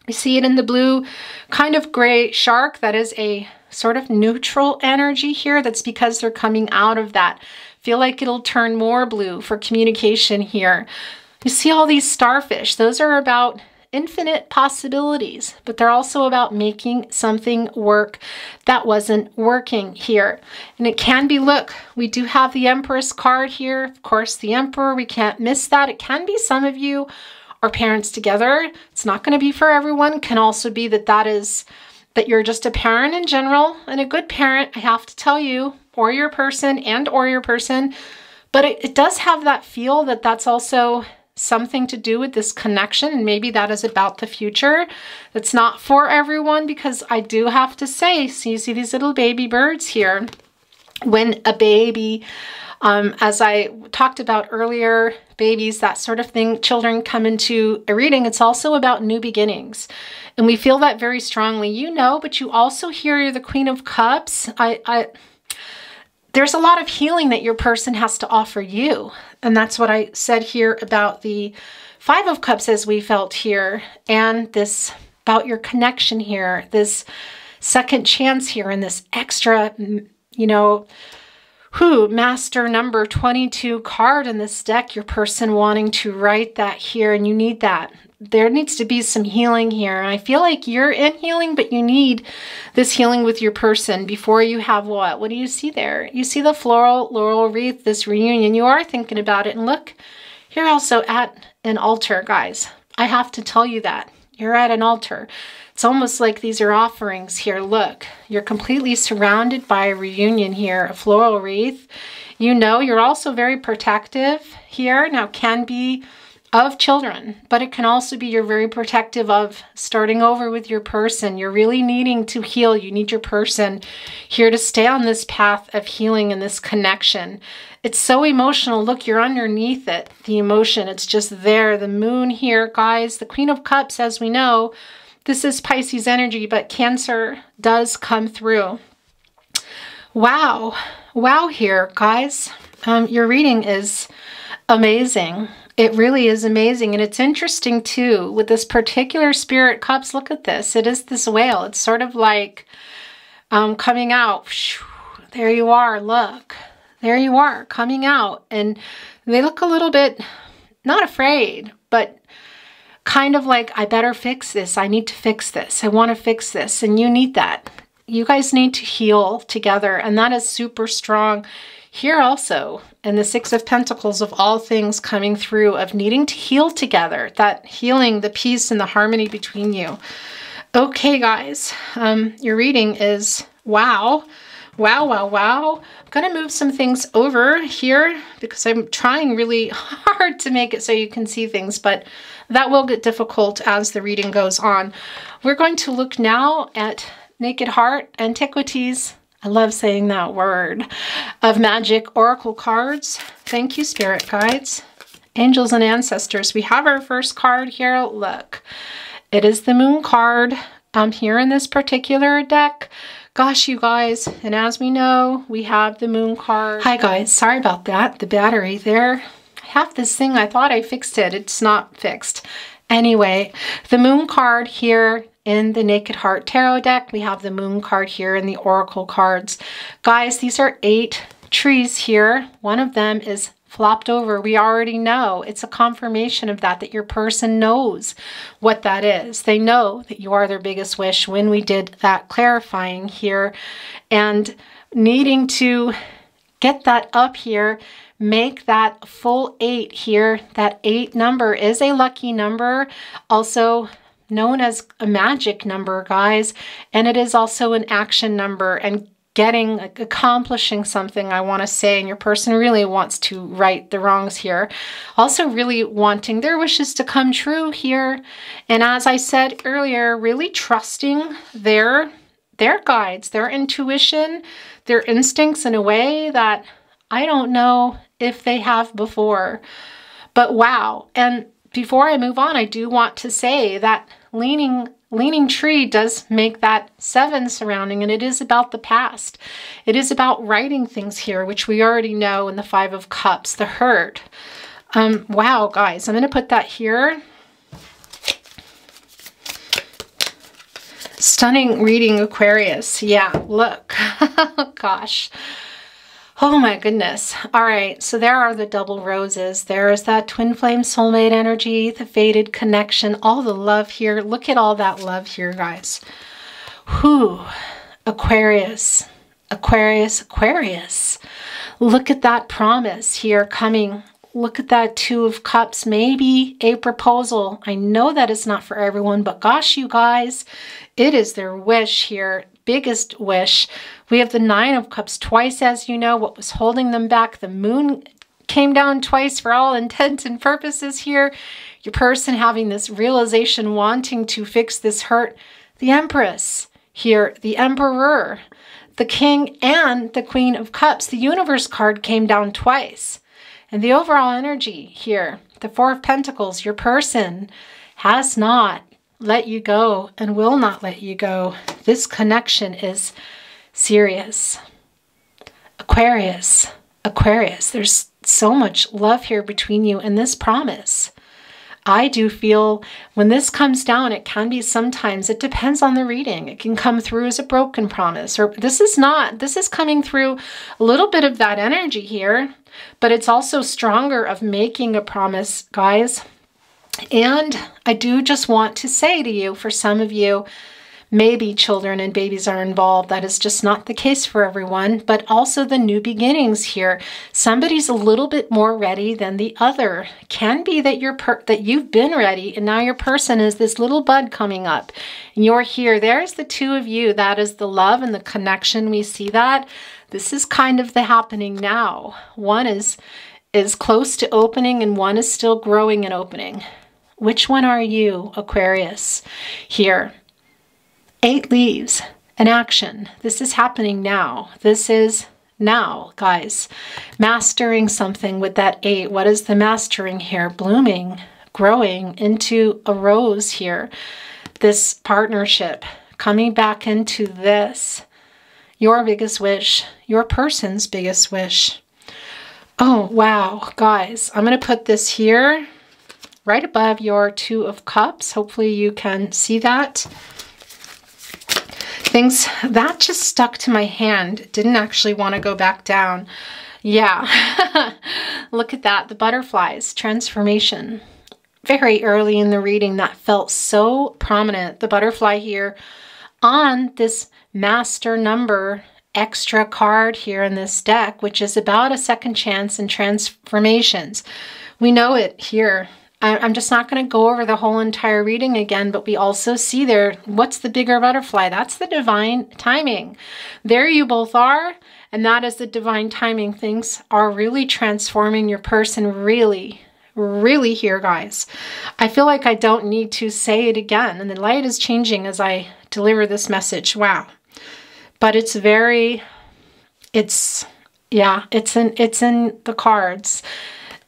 We see it in the blue, kind of gray shark. That is a sort of neutral energy here. That's because they're coming out of that. Feel like it'll turn more blue for communication here. You see all these starfish. Those are about infinite possibilities, but they're also about making something work that wasn't working here. And it can be, look, we do have the Empress card here. Of course, the Emperor, we can't miss that. It can be some of you are parents together. It's not going to be for everyone. It can also be that that you're just a parent in general, and a good parent, I have to tell you, or your person, but it does have that feel that that's also something to do with this connection, and maybe that is about the future. That's not for everyone, because I do have to say, so you see these little baby birds here. When a baby, as I talked about earlier, babies, that sort of thing, children come into a reading, it's also about new beginnings. And we feel that very strongly, you know, but you also hear the Queen of Cups. There's a lot of healing that your person has to offer you. And that's what I said here about the 5 of Cups as we felt here. And this about your connection here, this second chance here, and this extra, you know, Master number 22 card in this deck, your person wanting to write that here, and you need that. There needs to be some healing here. And I feel like you're in healing, but you need this healing with your person before you have what? What do you see there? You see the floral laurel wreath, this reunion. You are thinking about it. And look, you're also at an altar, guys. I have to tell you that. You're at an altar. It's almost like these are offerings here. Look, you're completely surrounded by a reunion here, a floral wreath. You know, you're also very protective here. Now, can be of children, but it can also be you're very protective of starting over with your person. You're really needing to heal. You need your person here to stay on this path of healing and this connection. It's so emotional. Look, you're underneath it, the emotion. It's just there. The moon here, guys, the Queen of Cups, as we know, this is Pisces energy, but Cancer does come through. Wow. Wow here, guys. Your reading is amazing. It really is amazing. And it's interesting too, with this particular Spirit Cups, look at this. It is this whale. It's sort of like coming out. There you are, look. There you are, coming out. And they look a little bit, not afraid, but kind of like, I better fix this. I need to fix this. I want to fix this. And you need that. You guys need to heal together. And that is super strong here also. And the 6 of Pentacles, of all things, coming through, of needing to heal together. That healing, the peace and the harmony between you. Okay, guys. Your reading is wow. Wow, wow, wow. I'm going to move some things over here because I'm trying really hard to make it so you can see things, but that will get difficult as the reading goes on. We're going to look now at Naked Heart Antiquities. I love saying that word. Of Magic Oracle cards. Thank you, Spirit Guides, Angels and Ancestors. We have our first card here. Look, it is the Moon card. Here in this particular deck. Gosh, you guys, and as we know, we have the Moon card. Hi guys, sorry about that. The battery there. I have this thing, I thought I fixed it. It's not fixed. Anyway, the Moon card here in the Naked Heart Tarot deck. We have the Moon card here and the Oracle cards. Guys, these are 8 trees here. One of them is flopped over. We already know. It's a confirmation of that your person knows what that is. They know that you are their biggest wish when we did that clarifying here. And needing to get that up here, make that full 8 here. That 8 number is a lucky number, also known as a magic number, guys. And it is also an action number and accomplishing something, I want to say, and your person really wants to right the wrongs here. Also really wanting their wishes to come true here. And as I said earlier, really trusting their guides, their intuition, their instincts in a way that I don't know if they have before. But wow. And before I move on, I do want to say that leaning tree does make that 7 surrounding, and it is about the past. It is about writing things here, which we already know in the 5 of Cups, the hurt. Wow, guys, I'm going to put that here. Stunning reading, Aquarius. Yeah, look. Gosh. Oh my goodness. All right, so there are the double roses. There is that twin flame soulmate energy, the fated connection, all the love here. Look at all that love here, guys. Whew. Aquarius, Aquarius, Aquarius. Look at that promise here coming. Look at that 2 of Cups, maybe a proposal. I know that it's not for everyone, but gosh, you guys, it is their wish here. Biggest wish. We have the 9 of Cups twice, as you know, what was holding them back. The moon came down twice for all intents and purposes here. Your person having this realization, wanting to fix this hurt. The Empress here, the Emperor, the King, and the Queen of Cups. The Universe card came down twice. And the overall energy here, the 4 of Pentacles, your person has not let you go and will not let you go. This connection is serious. Aquarius, Aquarius, there's so much love here between you and this promise. I do feel when this comes down, it can be sometimes, it depends on the reading. It can come through as a broken promise, or this is coming through a little bit of that energy here, but it's also stronger of making a promise, guys. And I do just want to say to you, for some of you, maybe children and babies are involved. That is just not the case for everyone, but also the new beginnings here. Somebody's a little bit more ready than the other. Can be that you've been ready and now your person is this little bud coming up and you're here. There's the 2 of you. That is the love and the connection. We see that. This is kind of the happening now. One is close to opening and one is still growing and opening. Which one are you, Aquarius? Here. 8 leaves, an action. This is happening now. This is now, guys. Mastering something with that 8. What is the mastering here? Blooming, growing into a rose here. This partnership, coming back into this. Your biggest wish, your person's biggest wish. Oh, wow, guys. I'm going to put this here right above your 2 of Cups. Hopefully you can see that. Things that just stuck to my hand. Didn't actually want to go back down. Yeah. Look at that. The butterflies. Transformation. Very early in the reading that felt so prominent. The butterfly here on this master number extra card here in this deck, which is about a second chance and transformations. We know it here. I'm just not going to go over the whole entire reading again, but we also see there, what's the bigger butterfly? That's the divine timing. There you both are, and that is the divine timing. Things are really transforming your person, really, really here, guys. I feel like I don't need to say it again, and the light is changing as I deliver this message. Wow. But it's in the cards.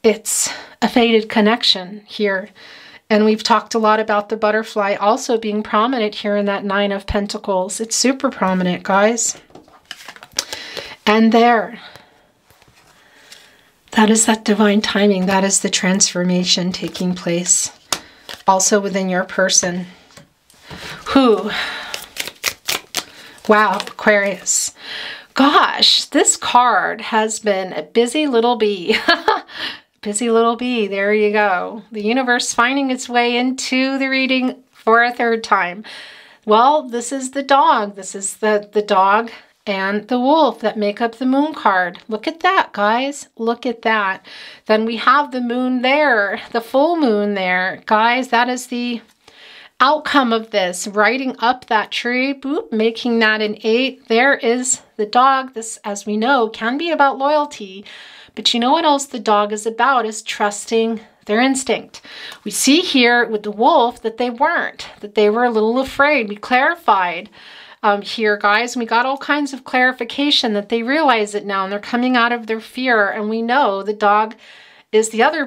It's a fated connection here. And we've talked a lot about the butterfly also being prominent here in that 9 of Pentacles. It's super prominent, guys. And there. That is that divine timing. That is the transformation taking place. Also within your person. Whew. Wow, Aquarius. Gosh, this card has been a busy little bee. Busy little bee, there you go. The universe finding its way into the reading for a third time. Well, this is the dog. This is the dog and the wolf that make up the moon card. Look at that, guys. Look at that. Then we have the moon there, the full moon there. Guys, that is the outcome of this. Riding up that tree, boop, making that an 8. There is the dog. This, as we know, can be about loyalty. But you know what else the dog is about is trusting their instinct. We see here with the wolf that they weren't, that they were a little afraid. We clarified here, guys, and we got all kinds of clarification that they realize it now and they're coming out of their fear. And we know the dog is the other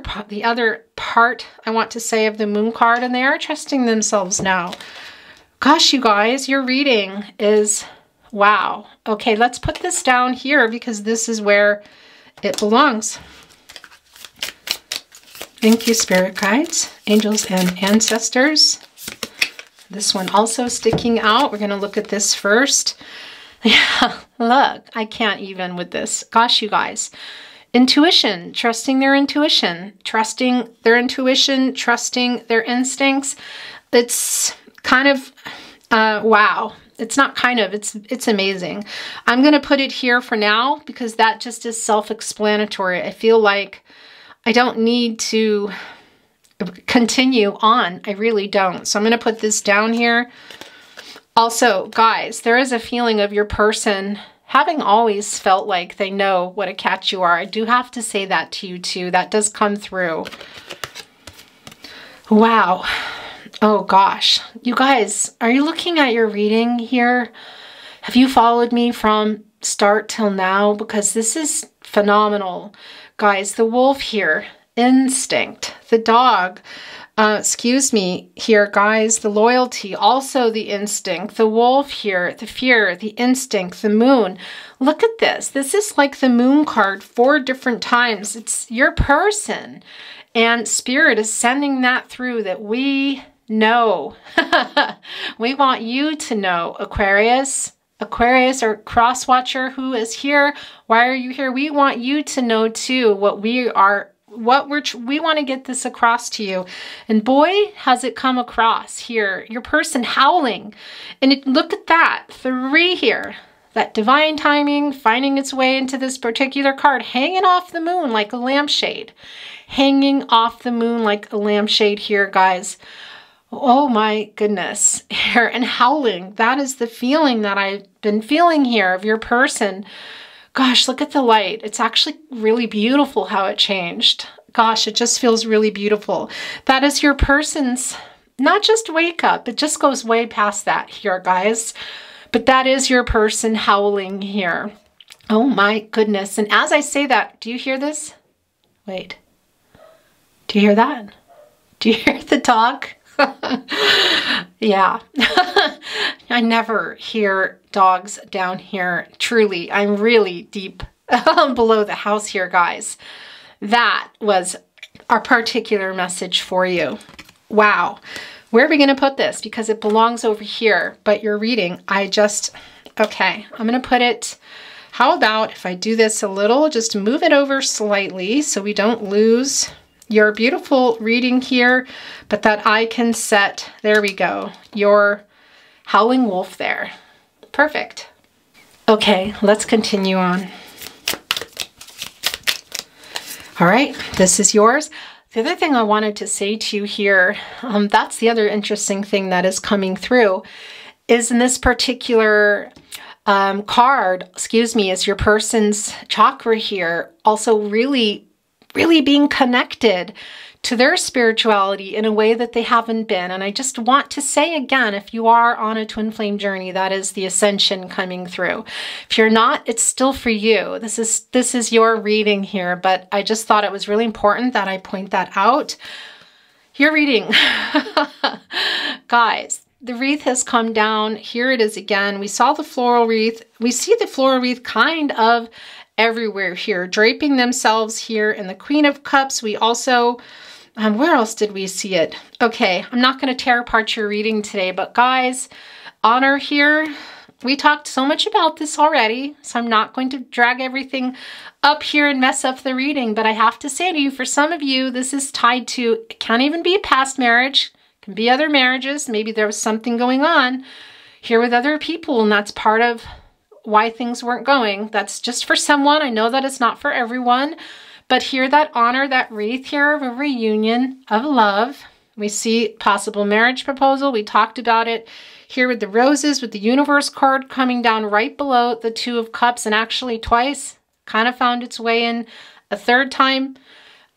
part, I want to say, of the moon card, and they are trusting themselves now. Gosh, you guys, your reading is wow. Okay, let's put this down here because this is where it belongs. Thank you, spirit guides, angels, and ancestors. This one also sticking out. We're going to look at this first. Yeah, look, I can't even with this. Gosh, you guys. Intuition, trusting their intuition, trusting their intuition, trusting their instincts. It's kind of, wow. It's not kind of, it's amazing. I'm going to put it here for now because that just is self-explanatory. I feel like I don't need to continue on. I really don't. So I'm going to put this down here. Also, guys, there is a feeling of your person having always felt like they know what a catch you are. I do have to say that to you too. That does come through. Wow. Oh gosh, you guys, are you looking at your reading here? Have you followed me from start till now? Because this is phenomenal. Guys, the wolf here, instinct, the dog, excuse me here, guys, the loyalty, also the instinct, the wolf here, the fear, the instinct, the moon. Look at this. This is like the moon card 4 different times. It's your person. And spirit is sending that through that we know. We want you to know, Aquarius. Aquarius or cross watcher who is here. Why are you here? We want you to know too what we are, we want to get this across to you. And boy, has it come across here. Your person howling. And look at that. 3 here. That divine timing finding its way into this particular card, hanging off the moon like a lampshade. Hanging off the moon like a lampshade here, guys. Oh my goodness. Here, and howling. That is the feeling that I've been feeling here of your person. Gosh, look at the light. It's actually really beautiful how it changed. Gosh, it just feels really beautiful. That is your person's, not just wake up. It just goes way past that here, guys. But that is your person howling here. Oh my goodness. And as I say that, do you hear this? Wait. Do you hear that? Do you hear the dog? Yeah. I never hear dogs down here. Truly, I'm really deep below the house here, guys. That was our particular message for you. Wow. Where are we going to put this? Because it belongs over here, but you're reading. Okay, I'm going to put it, how about if I do this a little, just move it over slightly so we don't lose your beautiful reading here, but that I can set, there we go, your howling wolf there. Perfect. Okay, let's continue on. All right, this is yours. The other thing I wanted to say to you here, that's the other interesting thing that is coming through, is in this particular card, excuse me, is your person's chakra here, also really being connected to their spirituality in a way that they haven't been. And I just want to say again, if you are on a twin flame journey, that is the ascension coming through. If you're not, it's still for you. This is your reading here, but I just thought it was really important that I point that out. Your reading. Guys, the wreath has come down. Here it is again. We saw the floral wreath. We see the floral wreath kind of everywhere here, draping themselves here in the Queen of Cups. We also Where else did we see it? Okay, I'm not going to tear apart your reading today, but guys, honor here. We talked so much about this already, so I'm not going to drag everything up here and mess up the reading, but I have to say to you, for some of you, this is tied to, it can't even be a past marriage, it can be other marriages. Maybe there was something going on here with other people, and that's part of why things weren't going. That's just for someone. I know that it's not for everyone, but here that honor, that wreath here of a reunion of love. We see possible marriage proposal. We talked about it here with the roses, with the universe card coming down right below the Two of Cups, and actually twice, kind of found its way in a third time.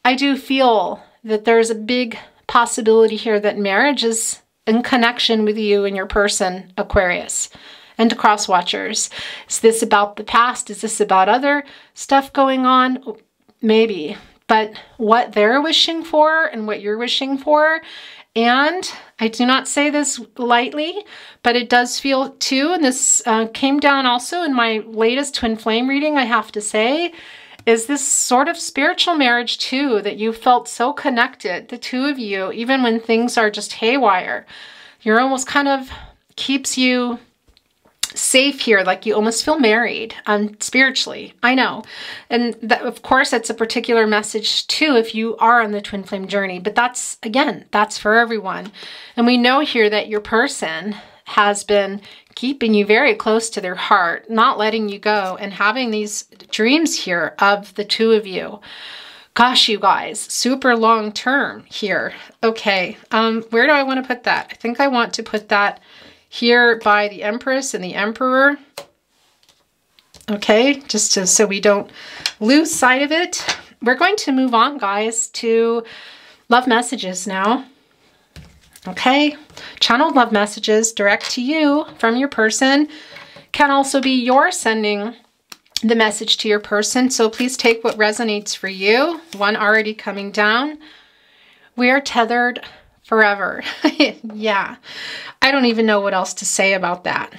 I do feel that there's a big possibility here that marriage is in connection with you and your person, Aquarius. And to cross watchers, is this about the past? Is this about other stuff going on? Maybe. But what they're wishing for and what you're wishing for, and I do not say this lightly, but it does feel too, and this came down also in my latest twin flame reading, I have to say, is this sort of spiritual marriage too, that you felt so connected, the two of you, even when things are just haywire. You're almost kind of keeps you safe here, like you almost feel married spiritually. I know. And that, of course, that's a particular message too if you are on the twin flame journey. But that's, again, that's for everyone. And we know here that your person has been keeping you very close to their heart, not letting you go, and having these dreams here of the two of you. Gosh, you guys, super long term here. Okay, where do I want to put that? I think I want to put that here by the Empress and the Emperor. Okay, just so we don't lose sight of it. We're going to move on, guys, to love messages now. Okay, channeled love messages direct to you from your person can also be your sending the message to your person. So please take what resonates for you. One already coming down. We are tethered forever. Yeah, I don't even know what else to say about that.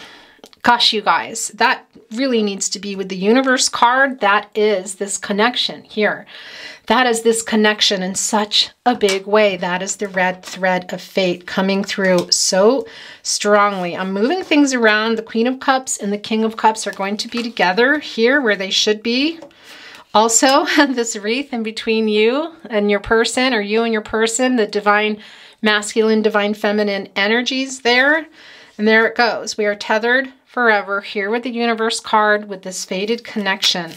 Gosh, you guys, that really needs to be with the universe card. That is this connection here. That is this connection in such a big way. That is the red thread of fate coming through so strongly. I'm moving things around. The Queen of Cups and the King of Cups are going to be together here where they should be. Also, this wreath in between you and your person, or you and your person, the divine masculine, divine feminine energies there. And there it goes. We are tethered forever here with the universe card with this fated connection.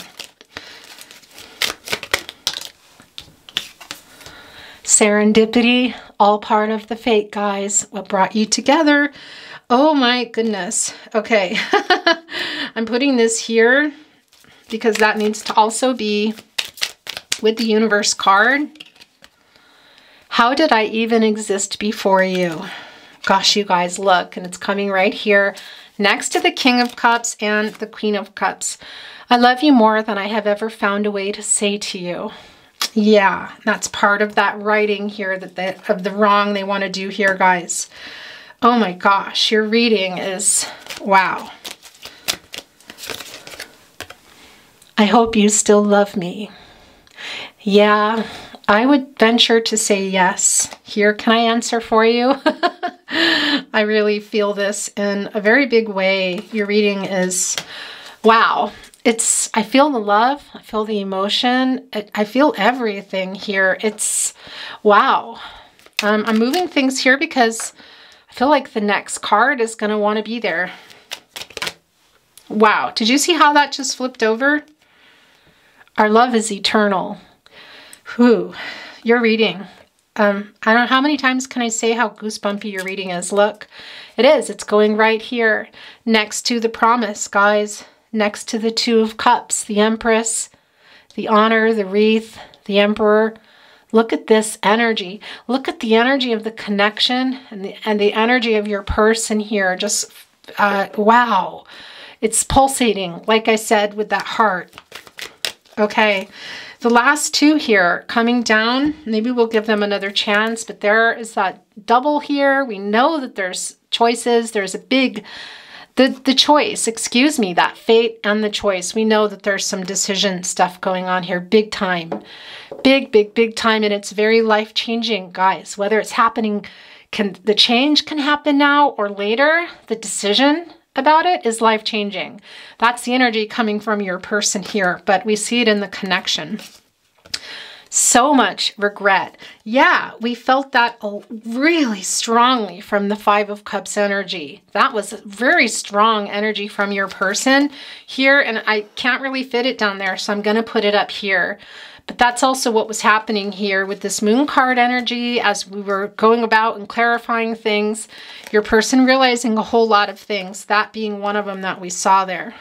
Serendipity, all part of the fate, guys. What brought you together? Oh my goodness. Okay. I'm putting this here because that needs to also be with the universe card. How did I even exist before you? Gosh, you guys, look, and it's coming right here next to the King of Cups and the Queen of Cups. I love you more than I have ever found a way to say to you. Yeah, that's part of that writing here that of the wrong they want to do here, guys. Oh my gosh, your reading is wow. I hope you still love me. Yeah, I would venture to say yes. Here, can I answer for you? I really feel this in a very big way. Your reading is, wow. I feel the love, I feel the emotion, I feel everything here. It's, wow. I'm moving things here because I feel like the next card is going to want to be there. Wow. Did you see how that just flipped over? Our love is eternal. Whew, your reading. I don't know how many times can I say how goosebumpy your reading is. Look, it is. It's going right here next to the promise, guys. Next to the Two of Cups, the Empress, the honor, the wreath, the Emperor. Look at this energy. Look at the energy of the connection and the energy of your person here. Just, wow. It's pulsating, like I said, with that heart. Okay. The last two here coming down, maybe we'll give them another chance, but there is that double here. We know that there's choices. There's a big The choice, excuse me, that fate and the choice. We know that there's some decision stuff going on here, big time. Big time, and it's very life-changing, guys. Whether it's happening, the change can happen now or later, the decision about it is life-changing. That's the energy coming from your person here, but we see it in the connection. So much regret. Yeah, we felt that really strongly from the Five of Cups energy. That was very strong energy from your person here, and I can't really fit it down there, so I'm going to put it up here. But that's also what was happening here with this Moon card energy as we were going about and clarifying things. Your person realizing a whole lot of things, that being one of them that we saw there.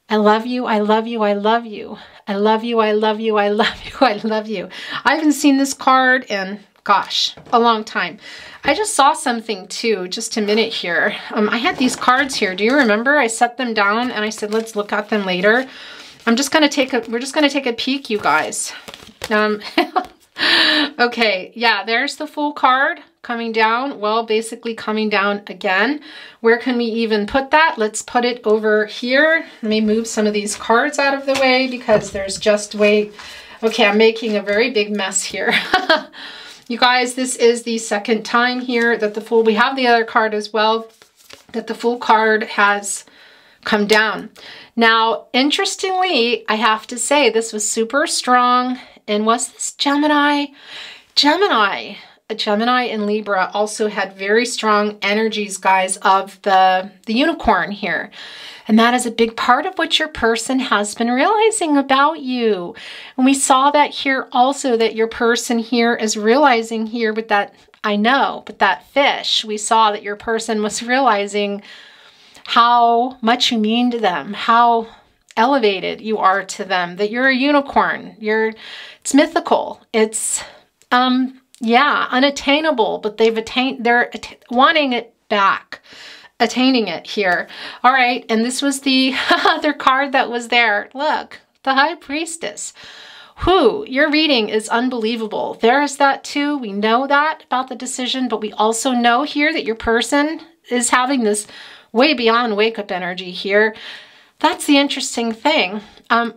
I love you, I love you, I love you. I love you, I love you, I love you, I love you. I haven't seen this card in, gosh, a long time. I just saw something too, just a minute here. I had these cards here. Do you remember? I set them down and I said, let's look at them later. We're just gonna take a peek, you guys. Okay, yeah, there's the Fool card coming down. Well, basically coming down again. Where can we even put that? Let's put it over here. Let me move some of these cards out of the way because there's just way... Okay, I'm making a very big mess here. You guys, this is the second time here that the Fool... We have the other card as well, that the Fool card has come down. Now, interestingly, I have to say this was super strong. And was this Gemini? Gemini. A Gemini in Libra also had very strong energies, guys, of the unicorn here. And that is a big part of what your person has been realizing about you. And we saw that here also, that your person here is realizing here with that, I know, but that fish, we saw that your person was realizing how much you mean to them, how elevated you are to them, that you're a unicorn. It's mythical. It's, yeah, unattainable, but they're wanting it back, attaining it here. All right, and this was the other card that was there. Look, the High Priestess. Whew, your reading is unbelievable. There is that too. We know that about the decision, but we also know here that your person is having this way beyond wake-up energy here. That's the interesting thing.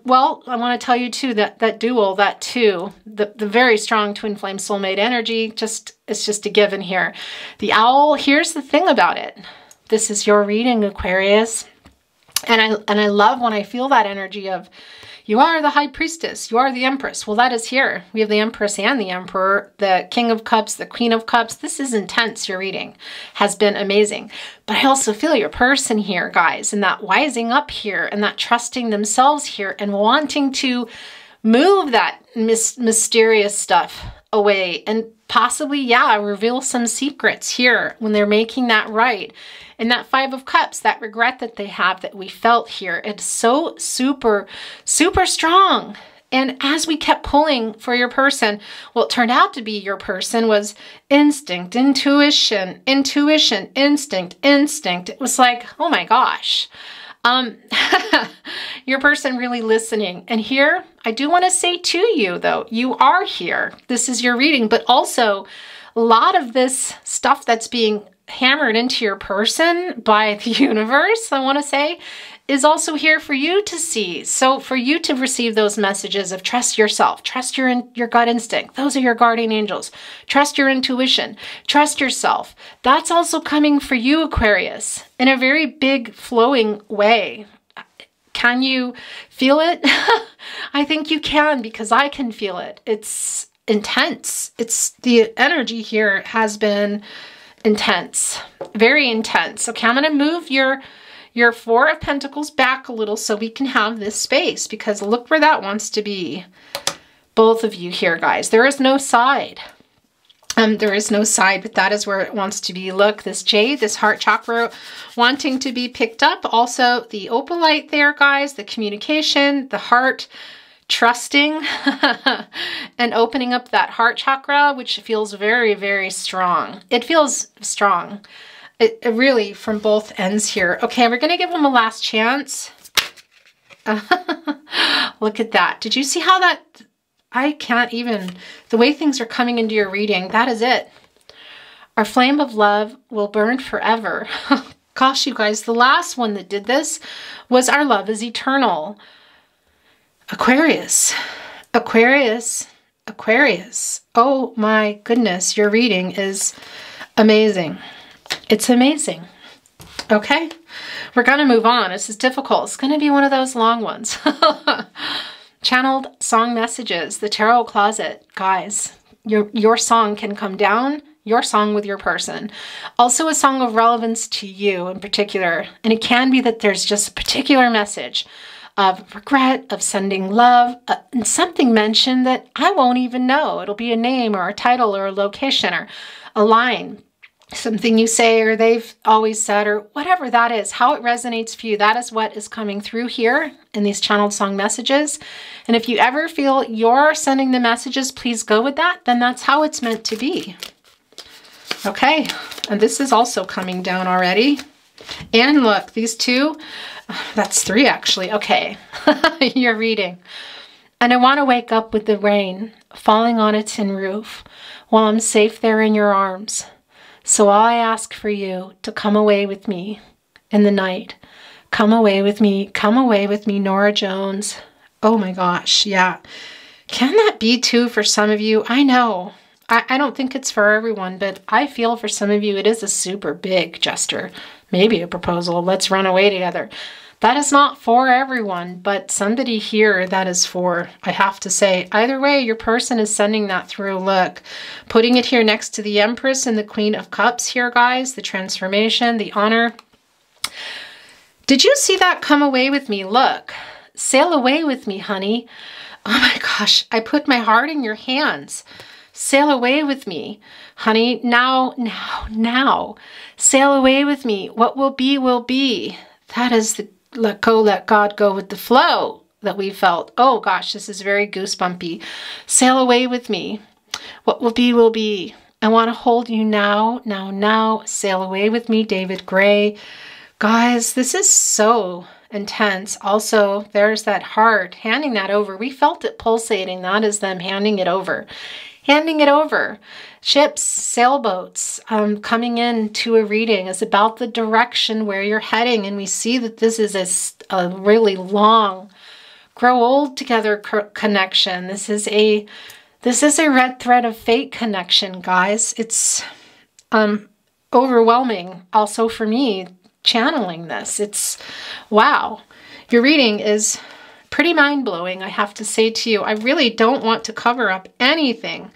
Well, I want to tell you too that the very strong twin flame soulmate energy, it's just a given here. The owl, here's the thing about it. This is your reading, Aquarius. And I love when I feel that energy of, you are the High Priestess, you are the Empress. Well, that is here. We have the Empress and the Emperor, the King of Cups, the Queen of Cups. This is intense, your reading. Has been amazing. But I also feel your person here, guys, and that wising up here and that trusting themselves here and wanting to move that mysterious stuff away and possibly, yeah, reveal some secrets here when they're making that right. And that Five of Cups, that regret that they have that we felt here, it's so super, super strong. And as we kept pulling for your person, what turned out to be your person was instinct, intuition, instinct. It was like, oh my gosh. Your person really listening. And here, I do want to say to you, though, you are here. This is your reading, but also a lot of this stuff that's being hammered into your person by the universe, I want to say, is also here for you to see. So for you to receive those messages of trust yourself, trust your gut instinct. Those are your guardian angels. Trust your intuition, trust yourself. That's also coming for you, Aquarius, in a very big flowing way. Can you feel it? I think you can, because I can feel it. It's intense. It's the energy here has been intense, very intense. Okay, I'm going to move your Four of Pentacles back a little so we can have this space, because look where that wants to be. Both of you here, guys. There is no side. There is no side, but that is where it wants to be. Look, this jade, this heart chakra wanting to be picked up. Also, the opalite there, guys, the communication, the heart, trusting and opening up that heart chakra, which feels very, very strong. It feels strong. It really, from both ends here. Okay, we're going to give them a last chance. Look at that. Did you see how that... I can't even... The way things are coming into your reading, that is it. Our flame of love will burn forever. Gosh, you guys, the last one that did this was Our Love is Eternal. Aquarius. Aquarius. Aquarius. Oh my goodness, your reading is amazing. It's amazing. Okay, we're going to move on. This is difficult. It's going to be one of those long ones. Channeled song messages, the tarot closet. Guys, your song can come down, your song with your person. Also a song of relevance to you in particular. And it can be that there's just a particular message of regret, of sending love, and something mentioned that I won't even know. It'll be a name or a title or a location or a line. Something you say or they've always said or whatever that is, how it resonates for you, that is what is coming through here in these channeled song messages. And if you ever feel you're sending the messages, please go with that, then that's how it's meant to be. Okay, and this is also coming down already. And look, these two, that's three actually. Okay, you're reading. And I want to wake up with the rain falling on a tin roof while I'm safe there in your arms. So I ask for you to come away with me in the night. Come away with me, Nora Jones. Oh my gosh, yeah. Can that be too for some of you? I know. I don't think it's for everyone, but I feel for some of you it is a super big gesture. Maybe a proposal. Let's run away together. That is not for everyone, but somebody here that is for, I have to say. Either way, your person is sending that through. Look, putting it here next to the Empress and the Queen of Cups here, guys. The transformation, the honor. Did you see that? Come away with me. Look, sail away with me, honey. Oh my gosh, I put my heart in your hands. Sail away with me, honey. Now. Sail away with me. What will be, will be. That is the let go, let God go with the flow that we felt. Oh gosh, this is very goosebumpy. Sail away with me. What will be, will be. I want to hold you now, now. Sail away with me, David Gray. Guys, this is so intense. Also, there's that heart, handing that over. We felt it pulsating. That is them handing it over. Handing it over. Ships, sailboats, coming in to a reading is about the direction where you're heading. And we see that this is a really long, grow old together connection. This is a red thread of fate connection, guys. It's overwhelming also for me channeling this. It's wow. Your reading is pretty mind-blowing, I have to say to you. I really don't want to cover up anything.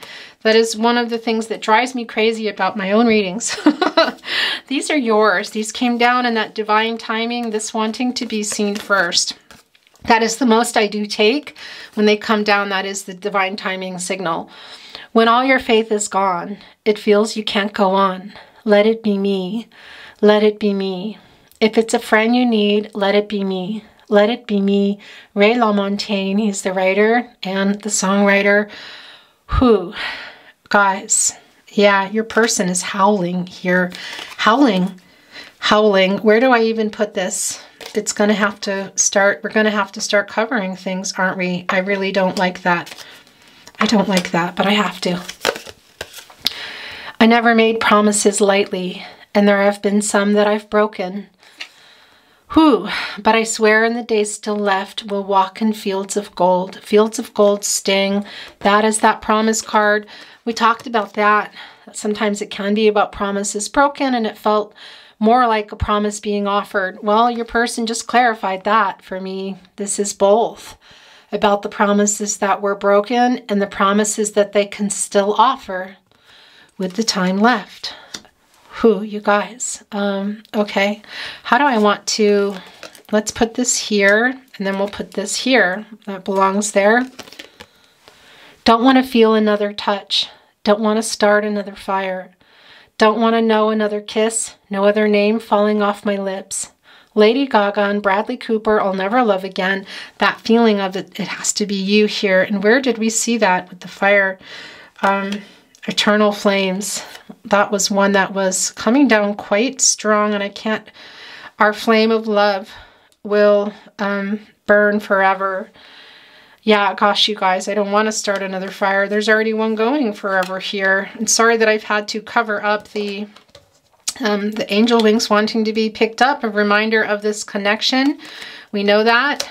That is one of the things that drives me crazy about my own readings. These are yours. These came down in that divine timing, this wanting to be seen first. That is the most I do take. When they come down, that is the divine timing signal. When all your faith is gone, it feels you can't go on. Let it be me. Let it be me. If it's a friend you need, let it be me. Let it be me. Ray LaMontagne, he's the writer and the songwriter. Whew. Guys, yeah, your person is howling here. Howling. Howling. Where do I even put this? It's going to have to start, we're going to have to start covering things, aren't we? I really don't like that. I don't like that, but I have to. I never made promises lightly, and there have been some that I've broken. Whew, but I swear in the days still left, we'll walk in fields of gold. Fields of gold sting. That is that promise card. We talked about that. Sometimes it can be about promises broken, and it felt more like a promise being offered. Well, your person just clarified that for me. This is both about the promises that were broken and the promises that they can still offer with the time left. Whew, you guys. Okay. How do I want to, let's put this here, and then we'll put this here. That belongs there. Don't want to feel another touch. Don't want to start another fire. Don't want to know another kiss. No other name falling off my lips. Lady Gaga and Bradley Cooper, I'll Never Love Again. That feeling of it has to be you here. And where did we see that with the fire? Eternal Flames. That was one that was coming down quite strong, and I can't, our flame of love will burn forever. Yeah, gosh, you guys, I don't want to start another fire. There's already one going forever here. I'm sorry that I've had to cover up the The angel wings wanting to be picked up, a reminder of this connection. We know that.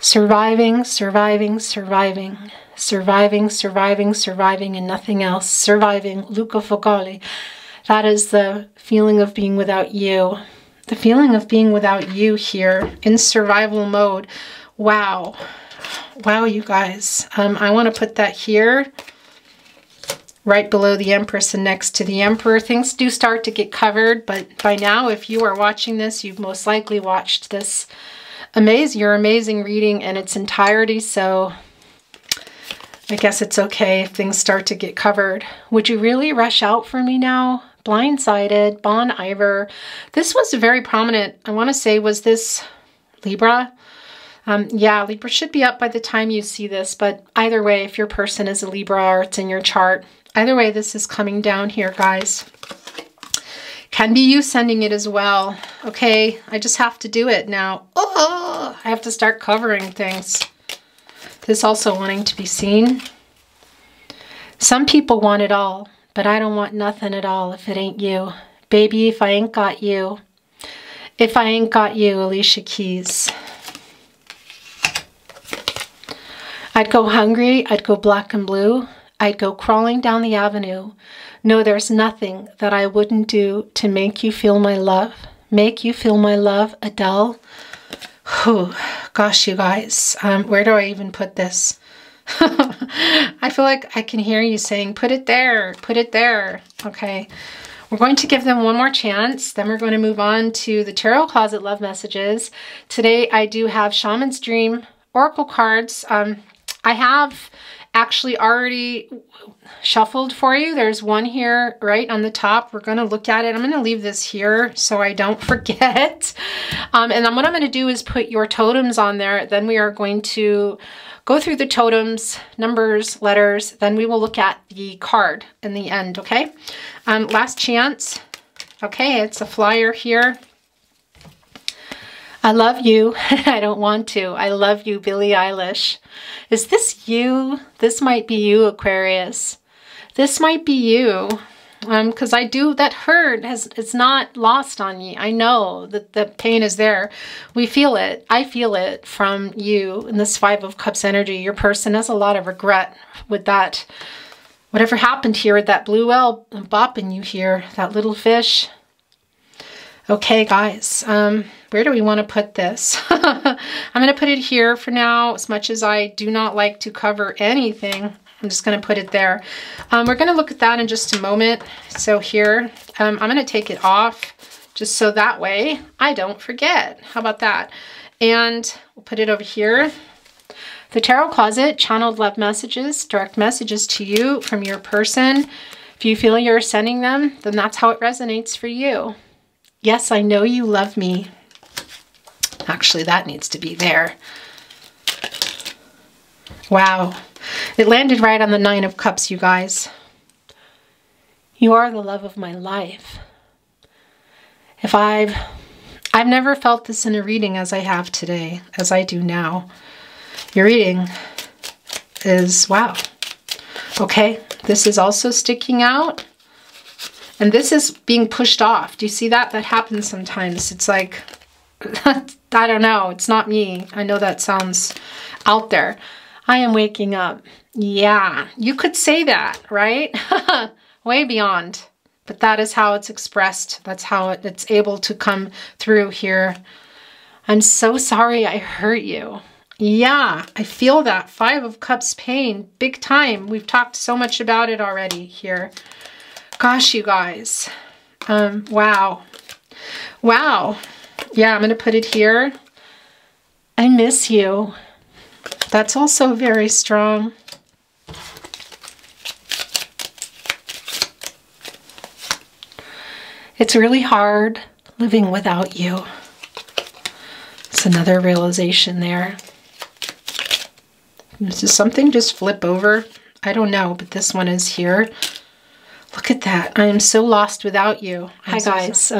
Surviving, surviving, surviving. Surviving, surviving, surviving, and nothing else. Surviving, Luca Focali. That is the feeling of being without you. The feeling of being without you here in survival mode. Wow. Wow, you guys. I want to put that here, right below the Empress and next to the Emperor. Things do start to get covered, but by now, if you are watching this, you've most likely watched this your amazing reading in its entirety, so I guess it's okay if things start to get covered. Would you really rush out for me now? Blindsided, Bon Iver. This was very prominent. I want to say, was this Libra? Yeah, Libra should be up by the time you see this, but either way, if your person is a Libra or it's in your chart, either way, this is coming down here, guys. Can be you sending it as well. Okay, I just have to do it now. Oh, I have to start covering things. This also wanting to be seen. Some people want it all, but I don't want nothing at all if it ain't you. Baby, if I ain't got you. If I ain't got you, Alicia Keys. I'd go hungry, I'd go black and blue. I'd go crawling down the avenue. No, there's nothing that I wouldn't do to make you feel my love. Make you feel my love, Adele. Whew. Gosh, you guys, where do I even put this? I feel like I can hear you saying, put it there, put it there. Okay, we're going to give them one more chance. Then we're going to move on to the Tarot Closet Love Messages. Today, I do have Shaman's Dream Oracle cards. I have actually already shuffled for you. There's one here right on the top. We're going to look at it. I'm going to leave this here so I don't forget. And then what I'm going to do is put your totems on there. Then we are going to go through the totems, numbers, letters. Then we will look at the card in the end, okay? Last chance. Okay, it's a flyer here. I love you. I don't want to. I love you, Billie Eilish. Is this you? This might be you, Aquarius. This might be you. Because that hurt it's not lost on me. I know that the pain is there. We feel it. I feel it from you in this Five of Cups energy. Your person has a lot of regret with that. Whatever happened here with that blue whale bopping you here, that little fish. Okay, guys, where do we want to put this? I'm going to put it here for now. As much as I do not like to cover anything, I'm just going to put it there. We're going to look at that in just a moment. So here, I'm going to take it off just so that way I don't forget. How about that? And we'll put it over here. The Tarot Closet, channeled love messages, direct messages to you from your person. If you feel you're sending them, then that's how it resonates for you. Yes, I know you love me. Actually, that needs to be there. Wow. It landed right on the Nine of Cups, you guys. You are the love of my life. If I've never felt this in a reading as I have today, as I do now. Your reading is, wow. Okay, this is also sticking out. And this is being pushed off. Do you see that? That happens sometimes. It's like, I don't know. It's not me. I know that sounds out there. I am waking up. Yeah, you could say that, right? Way beyond. But that is how it's expressed. That's how it's able to come through here. I'm so sorry I hurt you. Yeah, I feel that. Five of Cups pain. Big time. We've talked so much about it already here. Gosh, you guys. Wow. Wow. Yeah, I'm going to put it here. I miss you. That's also very strong. It's really hard living without you. It's another realization there. Does something just flip over? I don't know, but this one is here. Look at that. I am so lost without you. Hi, guys.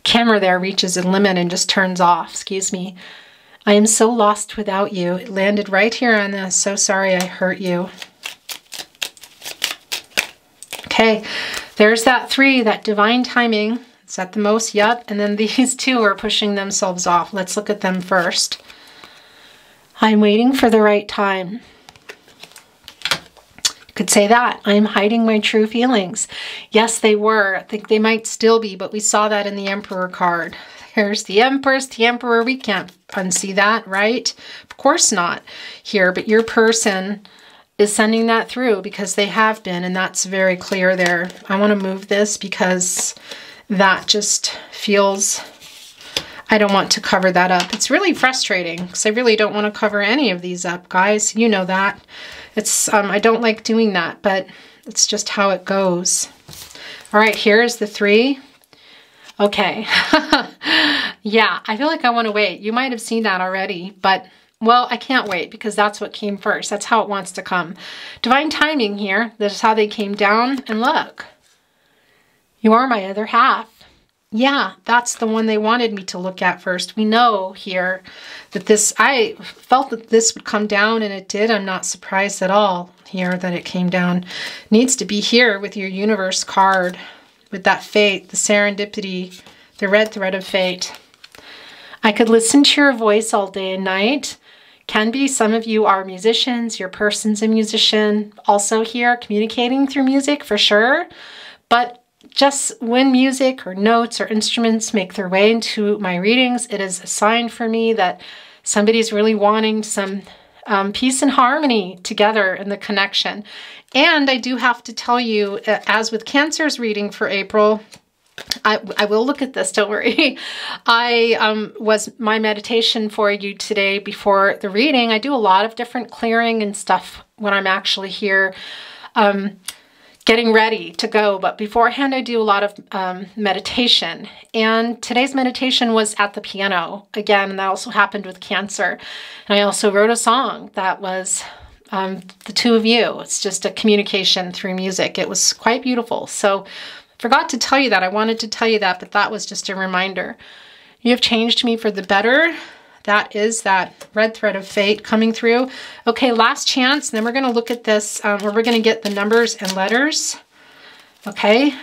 Camera there reaches a limit and just turns off. Excuse me. I am so lost without you. It landed right here on this. So sorry I hurt you. Okay, there's that 3, that divine timing. Is that the most? Yep. And then these 2 are pushing themselves off. Let's look at them first. I'm waiting for the right time. You could say that. I'm hiding my true feelings. Yes, they were. I think they might still be, but we saw that in the Emperor card. Here's the Empress, the Emperor. We can't unsee that, right? Of course not here, but your person is sending that through because they have been, and that's very clear there. I want to move this because that just feels, I don't want to cover that up. It's really frustrating because I really don't want to cover any of these up, guys. You know that. It's I don't like doing that, but it's just how it goes. All right, here's the 3. Okay. Yeah, I feel like I want to wait. You might have seen that already, but well, I can't wait because that's what came first. That's how it wants to come. Divine timing here. This is how they came down. And look, you are my other half. Yeah, that's the one they wanted me to look at first. We know here that this, I felt that this would come down, and it did. I'm not surprised at all here that it came down. It needs to be here with your universe card, with that fate, the serendipity, the red thread of fate. I could listen to your voice all day and night. Can be some of you are musicians, your person's a musician. Also here, communicating through music for sure. But just when music or notes or instruments make their way into my readings, it is a sign for me that somebody's really wanting some peace and harmony together in the connection. And I do have to tell you, as with Cancer's reading for April, I will look at this, don't worry. My meditation for you today before the reading, I do a lot of different clearing and stuff when I'm actually here getting ready to go. But beforehand, I do a lot of meditation. And today's meditation was at the piano again, and that also happened with Cancer. And I also wrote a song that was the 2 of you. It's just a communication through music. It was quite beautiful. So forgot to tell you that. I wanted to tell you that, but that was just a reminder. You have changed me for the better. That is that red thread of fate coming through. Okay, last chance. Then we're going to look at this where we're going to get the numbers and letters. Okay.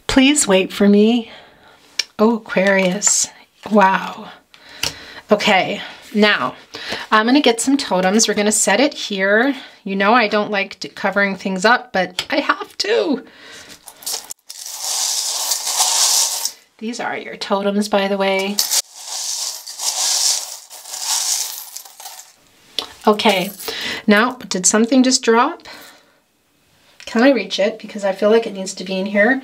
Please wait for me. Oh, Aquarius. Wow. Okay. Now, I'm going to get some totems. We're going to set it here. You know I don't like covering things up, but I have to. These are your totems, by the way. Okay, now, did something just drop? Can I reach it? Because I feel like it needs to be in here.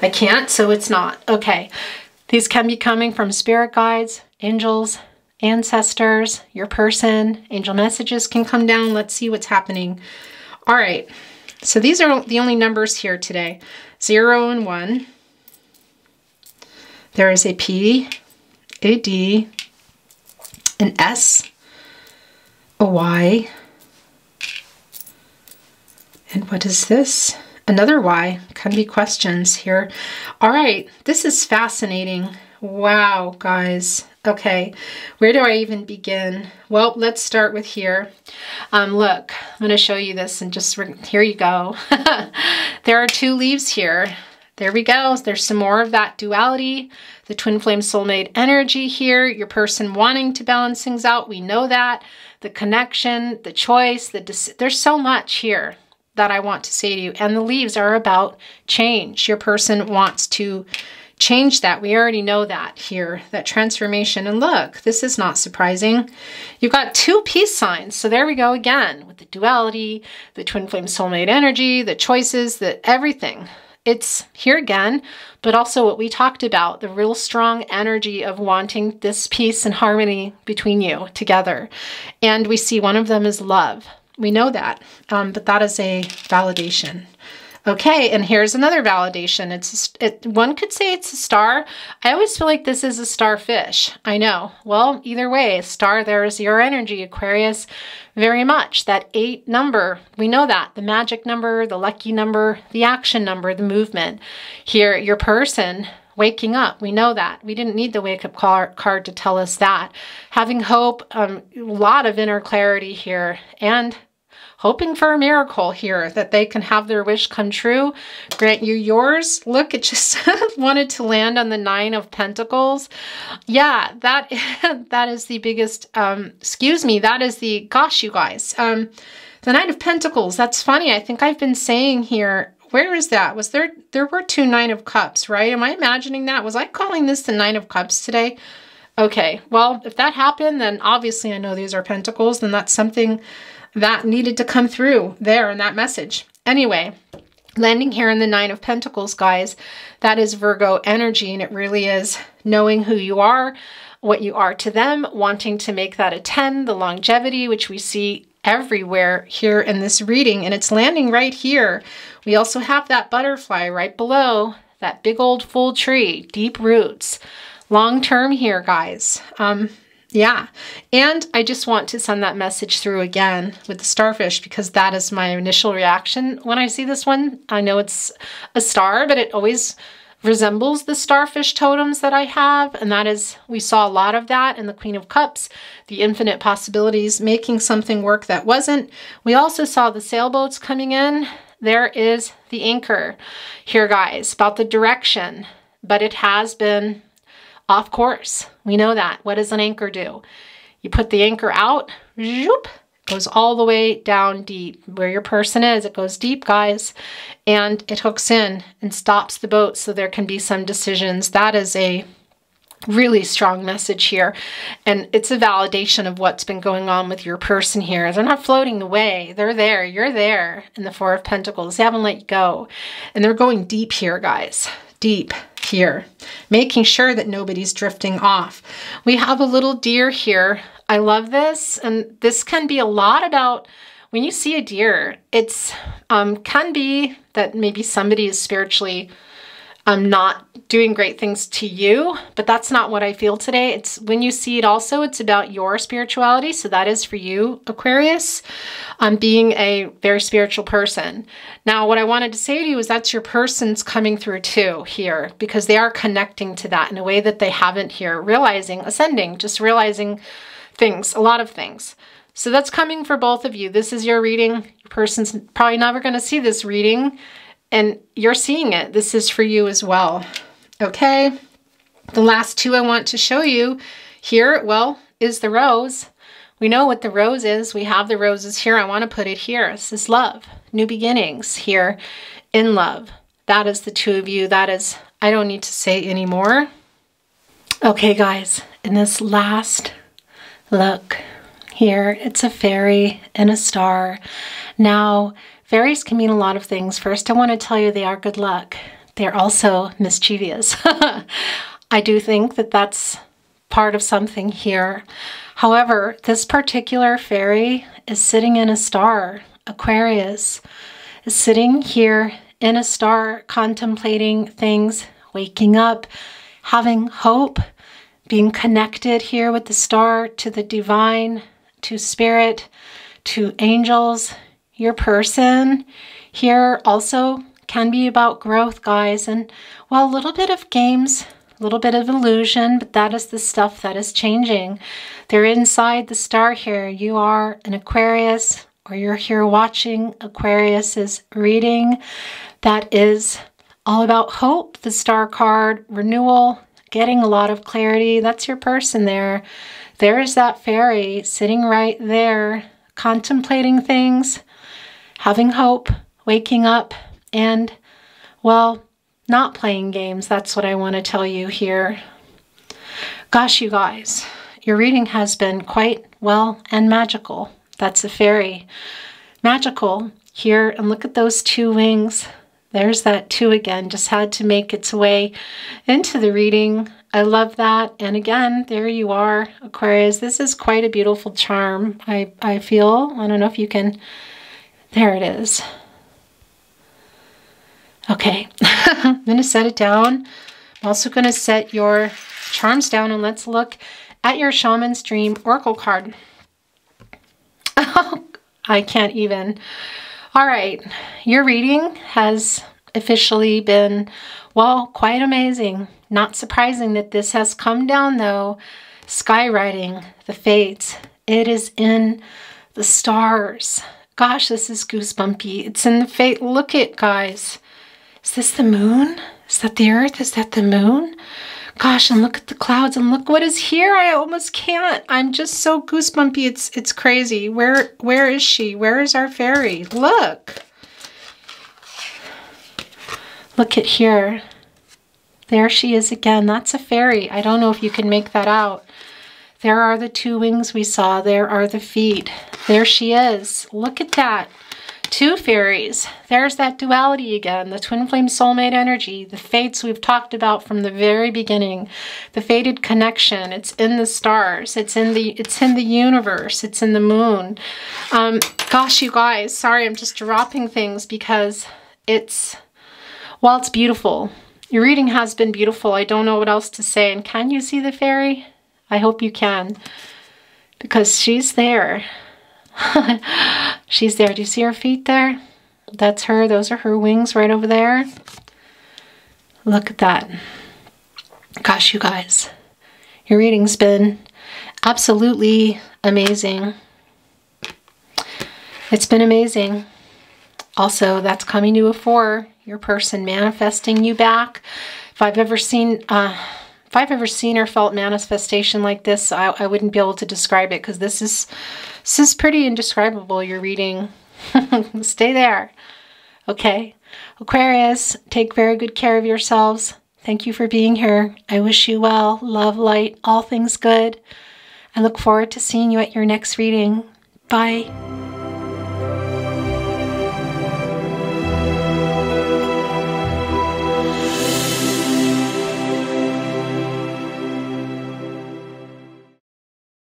I can't, so it's not. Okay, these can be coming from spirit guides, angels, ancestors, your person. Angel messages can come down. Let's see what's happening. All right, so these are the only numbers here today. 0 and 1. There is a P, a D, an S, a Y, and what is this? Another Y. Can be questions here. All right, this is fascinating. Wow, guys. Okay, where do I even begin? Well, let's start with here. Look, I'm going to show you this and just, here you go. There are 2 leaves here. There we go. There's some more of that duality, the twin flame soulmate energy here, your person wanting to balance things out. We know that. The connection, the choice, there's so much here that I want to say to you. And the leaves are about change. Your person wants to change that. We already know that here, that transformation. And look, this is not surprising. You've got 2 peace signs. So there we go again with the duality, the twin flame soulmate energy, the choices, the everything. It's here again, but also what we talked about, the real strong energy of wanting this peace and harmony between you together. And we see one of them is love. We know that, but that is a validation. Okay, and here's another validation. One could say it's a star. I always feel like this is a starfish. I know. Well, either way, star, there is your energy, Aquarius, very much. That 8 number, we know that. The magic number, the lucky number, the action number, the movement. Here, your person waking up, we know that. We didn't need the wake-up card to tell us that. Having hope, a lot of inner clarity here, and hoping for a miracle here, that they can have their wish come true, grant you yours. Look, it just wanted to land on the 9 of Pentacles. Yeah, that is the biggest, excuse me, that is the, gosh, you guys, the 9 of Pentacles. That's funny. I think I've been saying here, where is that? Was there were 2 9 of Cups, right? Am I imagining that? Was I calling this the 9 of Cups today? Okay, well, if that happened, then obviously I know these are Pentacles, then that's something that needed to come through there in that message. Anyway, landing here in the 9 of Pentacles, guys, that is Virgo energy, and it really is knowing who you are, what you are to them, wanting to make that a 10, the longevity, which we see everywhere here in this reading, and it's landing right here. We also have that butterfly right below, that big old full tree, deep roots, long term here, guys. Yeah, and I just want to send that message through again with the starfish, because that is my initial reaction when I see this one. I know it's a star, but it always resembles the starfish totems that I have, and that is, we saw a lot of that in the Queen of Cups, the infinite possibilities, making something work that wasn't. We also saw the sailboats coming in. There is the anchor here, guys, about the direction, but it has been off course. We know that. What does an anchor do? You put the anchor out, zoop, goes all the way down deep where your person is. It goes deep, guys, and it hooks in and stops the boat so there can be some decisions. That is a really strong message here, and it's a validation of what's been going on with your person here. They're not floating away. They're there. You're there in the 4 of Pentacles. They haven't let you go, and they're going deep here, guys. Deep here, making sure that nobody's drifting off. We have a little deer here. I love this, and this can be a lot about when you see a deer. It's can be that maybe somebody is spiritually not doing great things to you, but that's not what I feel today. It's when you see it also, it's about your spirituality. So that is for you, Aquarius, being a very spiritual person. Now, what I wanted to say to you is that's your person's coming through too here, because they are connecting to that in a way that they haven't here, realizing, ascending, just realizing things, a lot of things. So that's coming for both of you. This is your reading. Your person's probably never going to see this reading, and you're seeing it. This is for you as well. Okay. The last 2 I want to show you here, well, is the rose. We know what the rose is. We have the roses here. I want to put it here. This is love. New beginnings here in love. That is the 2 of you. That is, I don't need to say anymore. Okay, guys, in this last look here, it's a fairy and a star. Now, fairies can mean a lot of things. First, I want to tell you they are good luck. They're also mischievous. I do think that that's part of something here. However, this particular fairy is sitting in a star. Aquarius is sitting here in a star, contemplating things, waking up, having hope, being connected here with the star to the divine, to spirit, to angels. Your person here also can be about growth, guys, and, well, a little bit of games, a little bit of illusion, but that is the stuff that is changing. They're inside the star here. You are an Aquarius, or you're here watching Aquarius's reading. That is all about hope, the star card, renewal, getting a lot of clarity. That's your person there. There's that fairy sitting right there, contemplating things, having hope, waking up, and, well, not playing games. That's what I want to tell you here. Gosh, you guys, your reading has been quite well and magical. That's a fairy. Magical here, and look at those 2 wings. There's that 2 again, just had to make its way into the reading. I love that. And again, there you are, Aquarius. This is quite a beautiful charm, I feel. I don't know if you can... There it is. Okay, I'm going to set it down. I'm also going to set your charms down, and let's look at your Shaman's Dream Oracle card. Oh, I can't even. All right, your reading has officially been, well, quite amazing. Not surprising that this has come down, though. Skywriting the fates. It is in the stars. Gosh, this is goosebumpy. It's in the fate. Look it, guys. Is this the moon? Is that the earth? Is that the moon? Gosh, and look at the clouds and look what is here. I almost can't. I'm just so goosebumpy. It's crazy. Where is she? Where is our fairy? Look. Look at here. There she is again. That's a fairy. I don't know if you can make that out. There are the two wings we saw. There are the feet. There she is. Look at that. Two fairies. There's that duality again. The twin flame soulmate energy. The fates we've talked about from the very beginning. The fated connection. It's in the stars. It's in the universe. It's in the moon. Gosh, you guys. Sorry, I'm just dropping things because it's beautiful. Your reading has been beautiful. I don't know what else to say. And can you see the fairy? I hope you can, because she's there. She's there. Do you see her feet there? That's her. Those are her wings right over there. Look at that. Gosh, you guys. Your reading's been absolutely amazing. It's been amazing. Also, that's coming to a 4. Your person manifesting you back. If I've ever seen or felt manifestation like this, I wouldn't be able to describe it, because this is pretty indescribable, your reading. Stay there. Okay. Aquarius, take very good care of yourselves. Thank you for being here. I wish you well, love, light, all things good. I look forward to seeing you at your next reading. Bye.